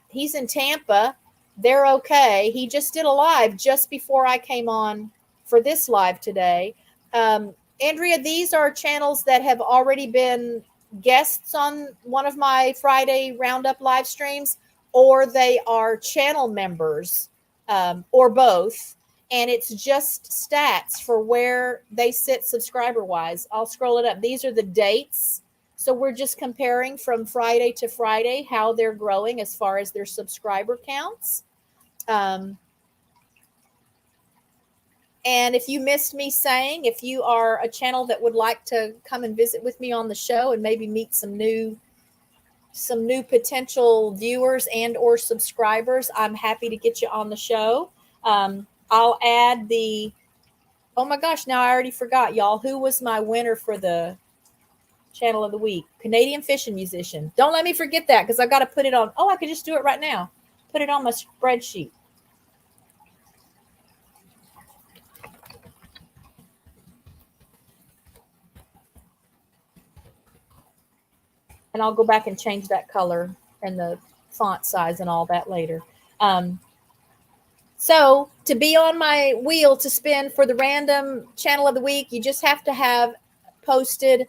He's in Tampa. They're okay. He just did a live just before I came on for this live today. Andrea, these are channels that have already been guests on one of my Friday Roundup live streams, or they are channel members, or both. And it's just stats for where they sit subscriber wise. I'll scroll it up. These are the dates. So we're just comparing from Friday to Friday how they're growing as far as their subscriber counts. And if you missed me saying, if you are a channel that would like to come and visit with me on the show and maybe meet some new potential viewers and or subscribers, I'm happy to get you on the show. I'll add oh my gosh, now I already forgot, y'all. Who was my winner for the channel of the week. Canadian fishing musician. Don't let me forget that because I got to put it on. Oh, I could just do it right now. Put it on my spreadsheet. And I'll go back and change that color and the font size and all that later. So to be on my wheel to spin for the random channel of the week, you just have to have posted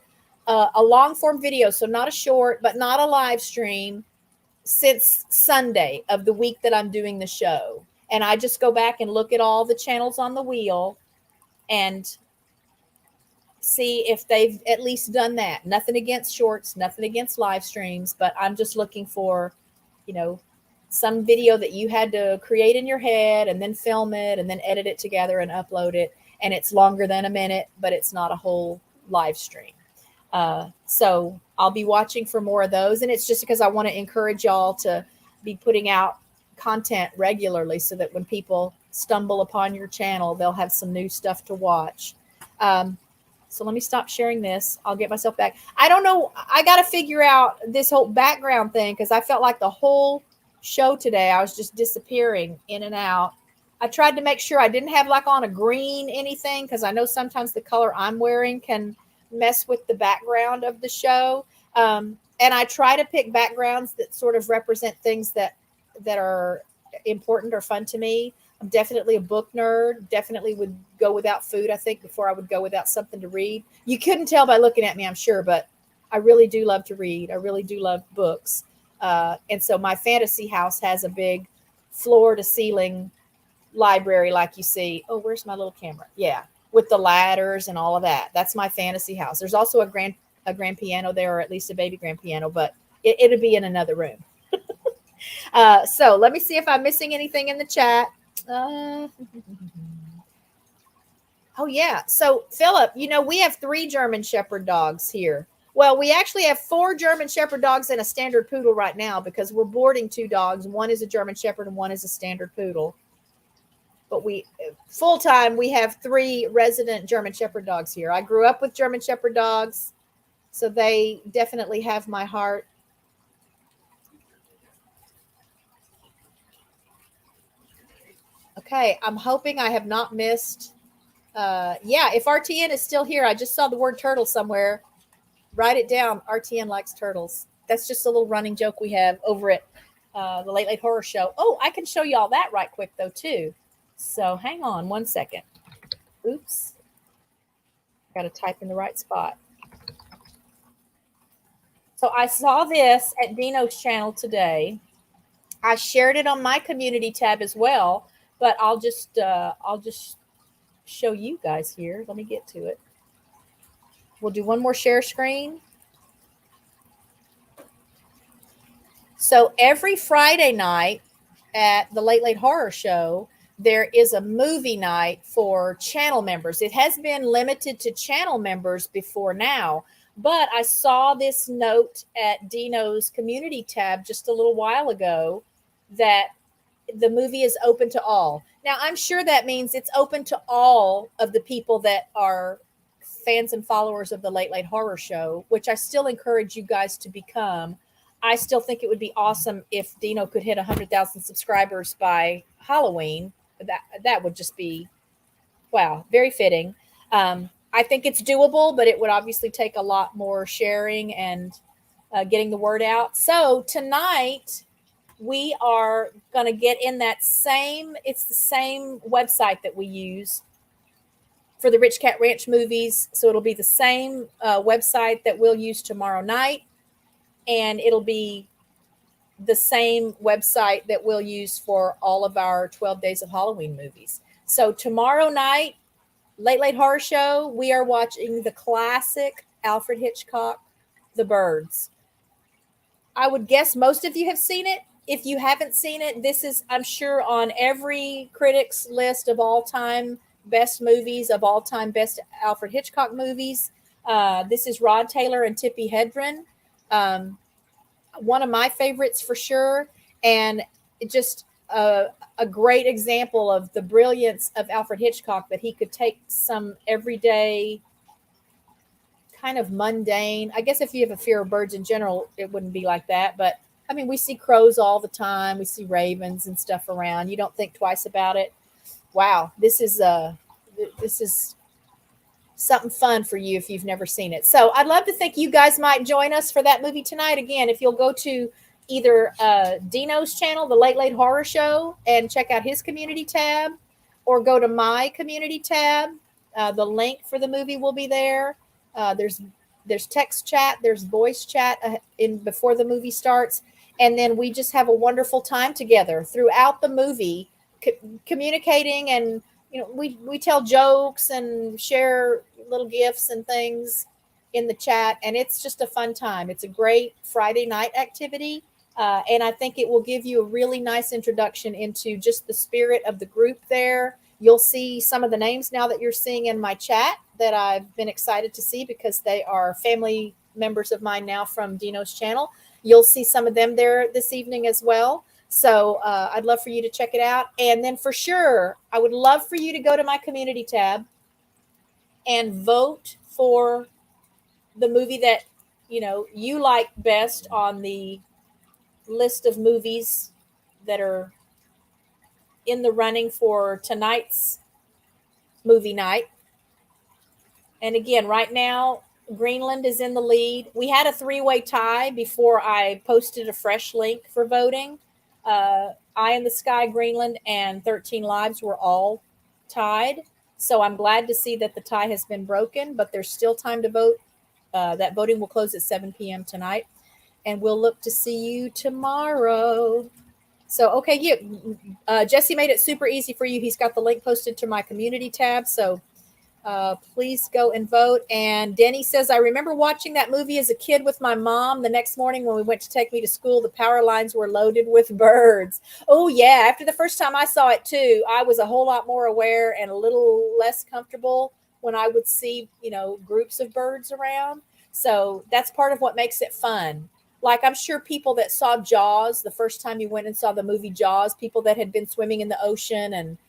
a long form video. So not a short, but not a live stream since Sunday of the week that I'm doing the show. And I just go back and look at all the channels on the wheel and see if they've at least done that. Nothing against shorts, nothing against live streams, but I'm just looking for, some video that you had to create in your head and then film it and then edit it together and upload it. And it's longer than a minute, but it's not a whole live stream. So I'll be watching for more of those. And it's just because I want to encourage y'all to be putting out content regularly so that when people stumble upon your channel, they'll have some new stuff to watch. So let me stop sharing this. I'll get myself back. I don't know. I got to figure out this whole background thing because I felt like the whole show today, I was just disappearing in and out. I tried to make sure I didn't have like on a green anything because I know sometimes the color I'm wearing can mess with the background of the show. And I try to pick backgrounds that sort of represent things that are important or fun to me. I'm definitely a book nerd. Definitely would go without food, I think, before I would go without something to read. You couldn't tell by looking at me, I'm sure, but I really do love to read. I really do love books. And so my fantasy house has a big floor to ceiling library like you see. Oh, where's my little camera? Yeah, with the ladders and all of that. That's my fantasy house. There's also a grand piano there, or at least a baby grand piano, but it'll be in another room. So let me see if I'm missing anything in the chat. Oh, yeah. So, Philip, we have 3 German Shepherd dogs here. Well, we actually have 4 German Shepherd dogs and a standard poodle right now because we're boarding 2 dogs. One is a German Shepherd and one is a standard poodle. But full-time, we have 3 resident German Shepherd dogs here. I grew up with German Shepherd dogs, so they definitely have my heart. Okay, I'm hoping I have not missed. Yeah, if RTN is still here, I just saw the word turtle somewhere. Write it down. RTN likes turtles. That's just a little running joke we have over at the Late Late Horror Show. Oh, I can show you all that right quick, though, too. So hang on one second. Oops. Got to type in the right spot. So I saw this at Dino's channel today. I shared it on my community tab as well, but I'll just show you guys here. Let me get to it. We'll do one more share screen. So every Friday night at the Late Late Horror Show, there is a movie night for channel members. It has been limited to channel members before now, but I saw this note at Dino's community tab just a little while ago that the movie is open to all. Now, I'm sure that means it's open to all of the people that are fans and followers of the Late Late Horror Show, which I still encourage you guys to become. I still think it would be awesome if Dino could hit 100,000 subscribers by Halloween. That would just be, wow, very fitting. I think it's doable, but it would obviously take a lot more sharing and getting the word out. So tonight we are going to get in it's the same website that we use for the RichKatRanch movies. So it'll be the same website that we'll use tomorrow night. And it'll be the same website that we'll use for all of our 12 Days of Halloween movies. So tomorrow night, Late Late Horror Show, we are watching the classic Alfred Hitchcock, The Birds. I would guess most of you have seen it. If you haven't seen it, this is, I'm sure, on every critic's list of all-time best movies, of all-time best Alfred Hitchcock movies. This is Rod Taylor and Tippi Hedren. One of my favorites for sure. And just a great example of the brilliance of Alfred Hitchcock, that he could take some everyday kind of mundane. I guess if you have a fear of birds in general, it wouldn't be like that. But I mean, we see crows all the time. We see ravens and stuff around. You don't think twice about it. Wow, this is something fun for you if you've never seen it. So I'd love to think you guys might join us for that movie tonight. Again, if you'll go to either Dino's channel, the Late Late Horror Show, and check out his community tab, or go to my community tab. The link for the movie will be there. There's text chat, there's voice chat in before the movie starts, and then we just have a wonderful time together throughout the movie, communicating, and we tell jokes and share little gifts and things in the chat, and it's just a fun time. It's a great Friday night activity, and I think it will give you a really nice introduction into just the spirit of the group there. You'll see some of the names now that you're seeing in my chat that I've been excited to see because they are family members of mine now from Dino's channel. You'll see some of them there this evening as well. So I'd love for you to check it out. And then for sure, I would love for you to go to my community tab and vote for the movie that you like best on the list of movies that are in the running for tonight's movie night. And again, right now, Greenland is in the lead. We had a 3-way tie before I posted a fresh link for voting. Eye in the Sky, Greenland, and 13 Lives were all tied. So I'm glad to see that the tie has been broken, but there's still time to vote. That voting will close at 7 p.m. tonight. And we'll look to see you tomorrow. So, okay, Jesse made it super easy for you. He's got the link posted to my community tab. So please go and vote. And Denny says, I remember watching that movie as a kid with my mom. The next morning when we went to take me to school, the power lines were loaded with birds. Oh, yeah. After the first time I saw it, too, I was a whole lot more aware and a little less comfortable when I would see, groups of birds around. So that's part of what makes it fun. Like, I'm sure people that saw Jaws the first time you went and saw the movie Jaws, people that had been swimming in the ocean and,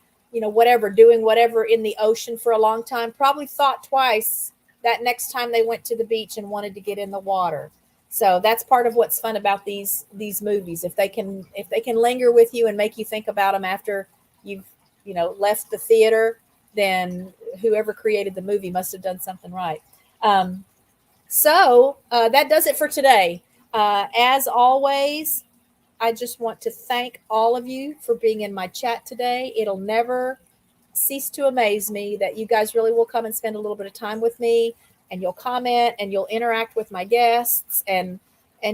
doing whatever in the ocean for a long time, probably thought twice that next time they went to the beach and wanted to get in the water. So that's part of what's fun about these movies. If they can linger with you and make you think about them after you've, left the theater, then whoever created the movie must have done something right. So that does it for today. As always, I just want to thank all of you for being in my chat today. It'll never cease to amaze me that you guys really will come and spend a little bit of time with me, and you'll comment and you'll interact with my guests and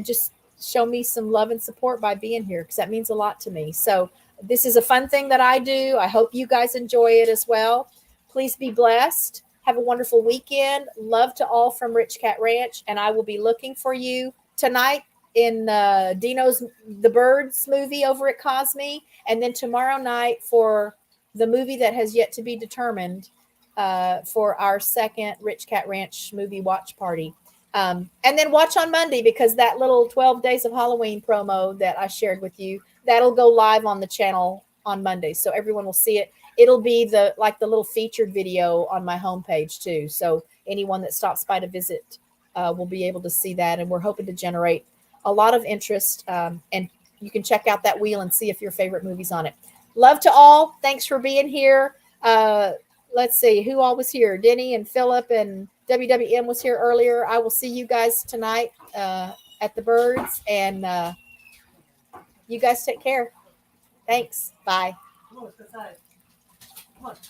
just show me some love and support by being here, because that means a lot to me. So this is a fun thing that I do. I hope you guys enjoy it as well. Please be blessed. Have a wonderful weekend. Love to all from RichKatRanch, and I will be looking for you tonight in Dino's The Birds movie over at Cosme, and then tomorrow night for the movie that has yet to be determined for our second RichKatRanch movie watch party. And then watch on Monday, because that little 12 Days of Halloween promo that I shared with you, that'll go live on the channel on Monday, so everyone will see it. It'll be the little featured video on my homepage too, so anyone that stops by to visit will be able to see that, and we're hoping to generate a lot of interest, and you can check out that wheel and see if your favorite movie's on it. Love to all. Thanks for being here. Let's see who all was here. Denny and Philip and WWM was here earlier. I will see you guys tonight at the Birds, and you guys take care. Thanks. Bye. Come on.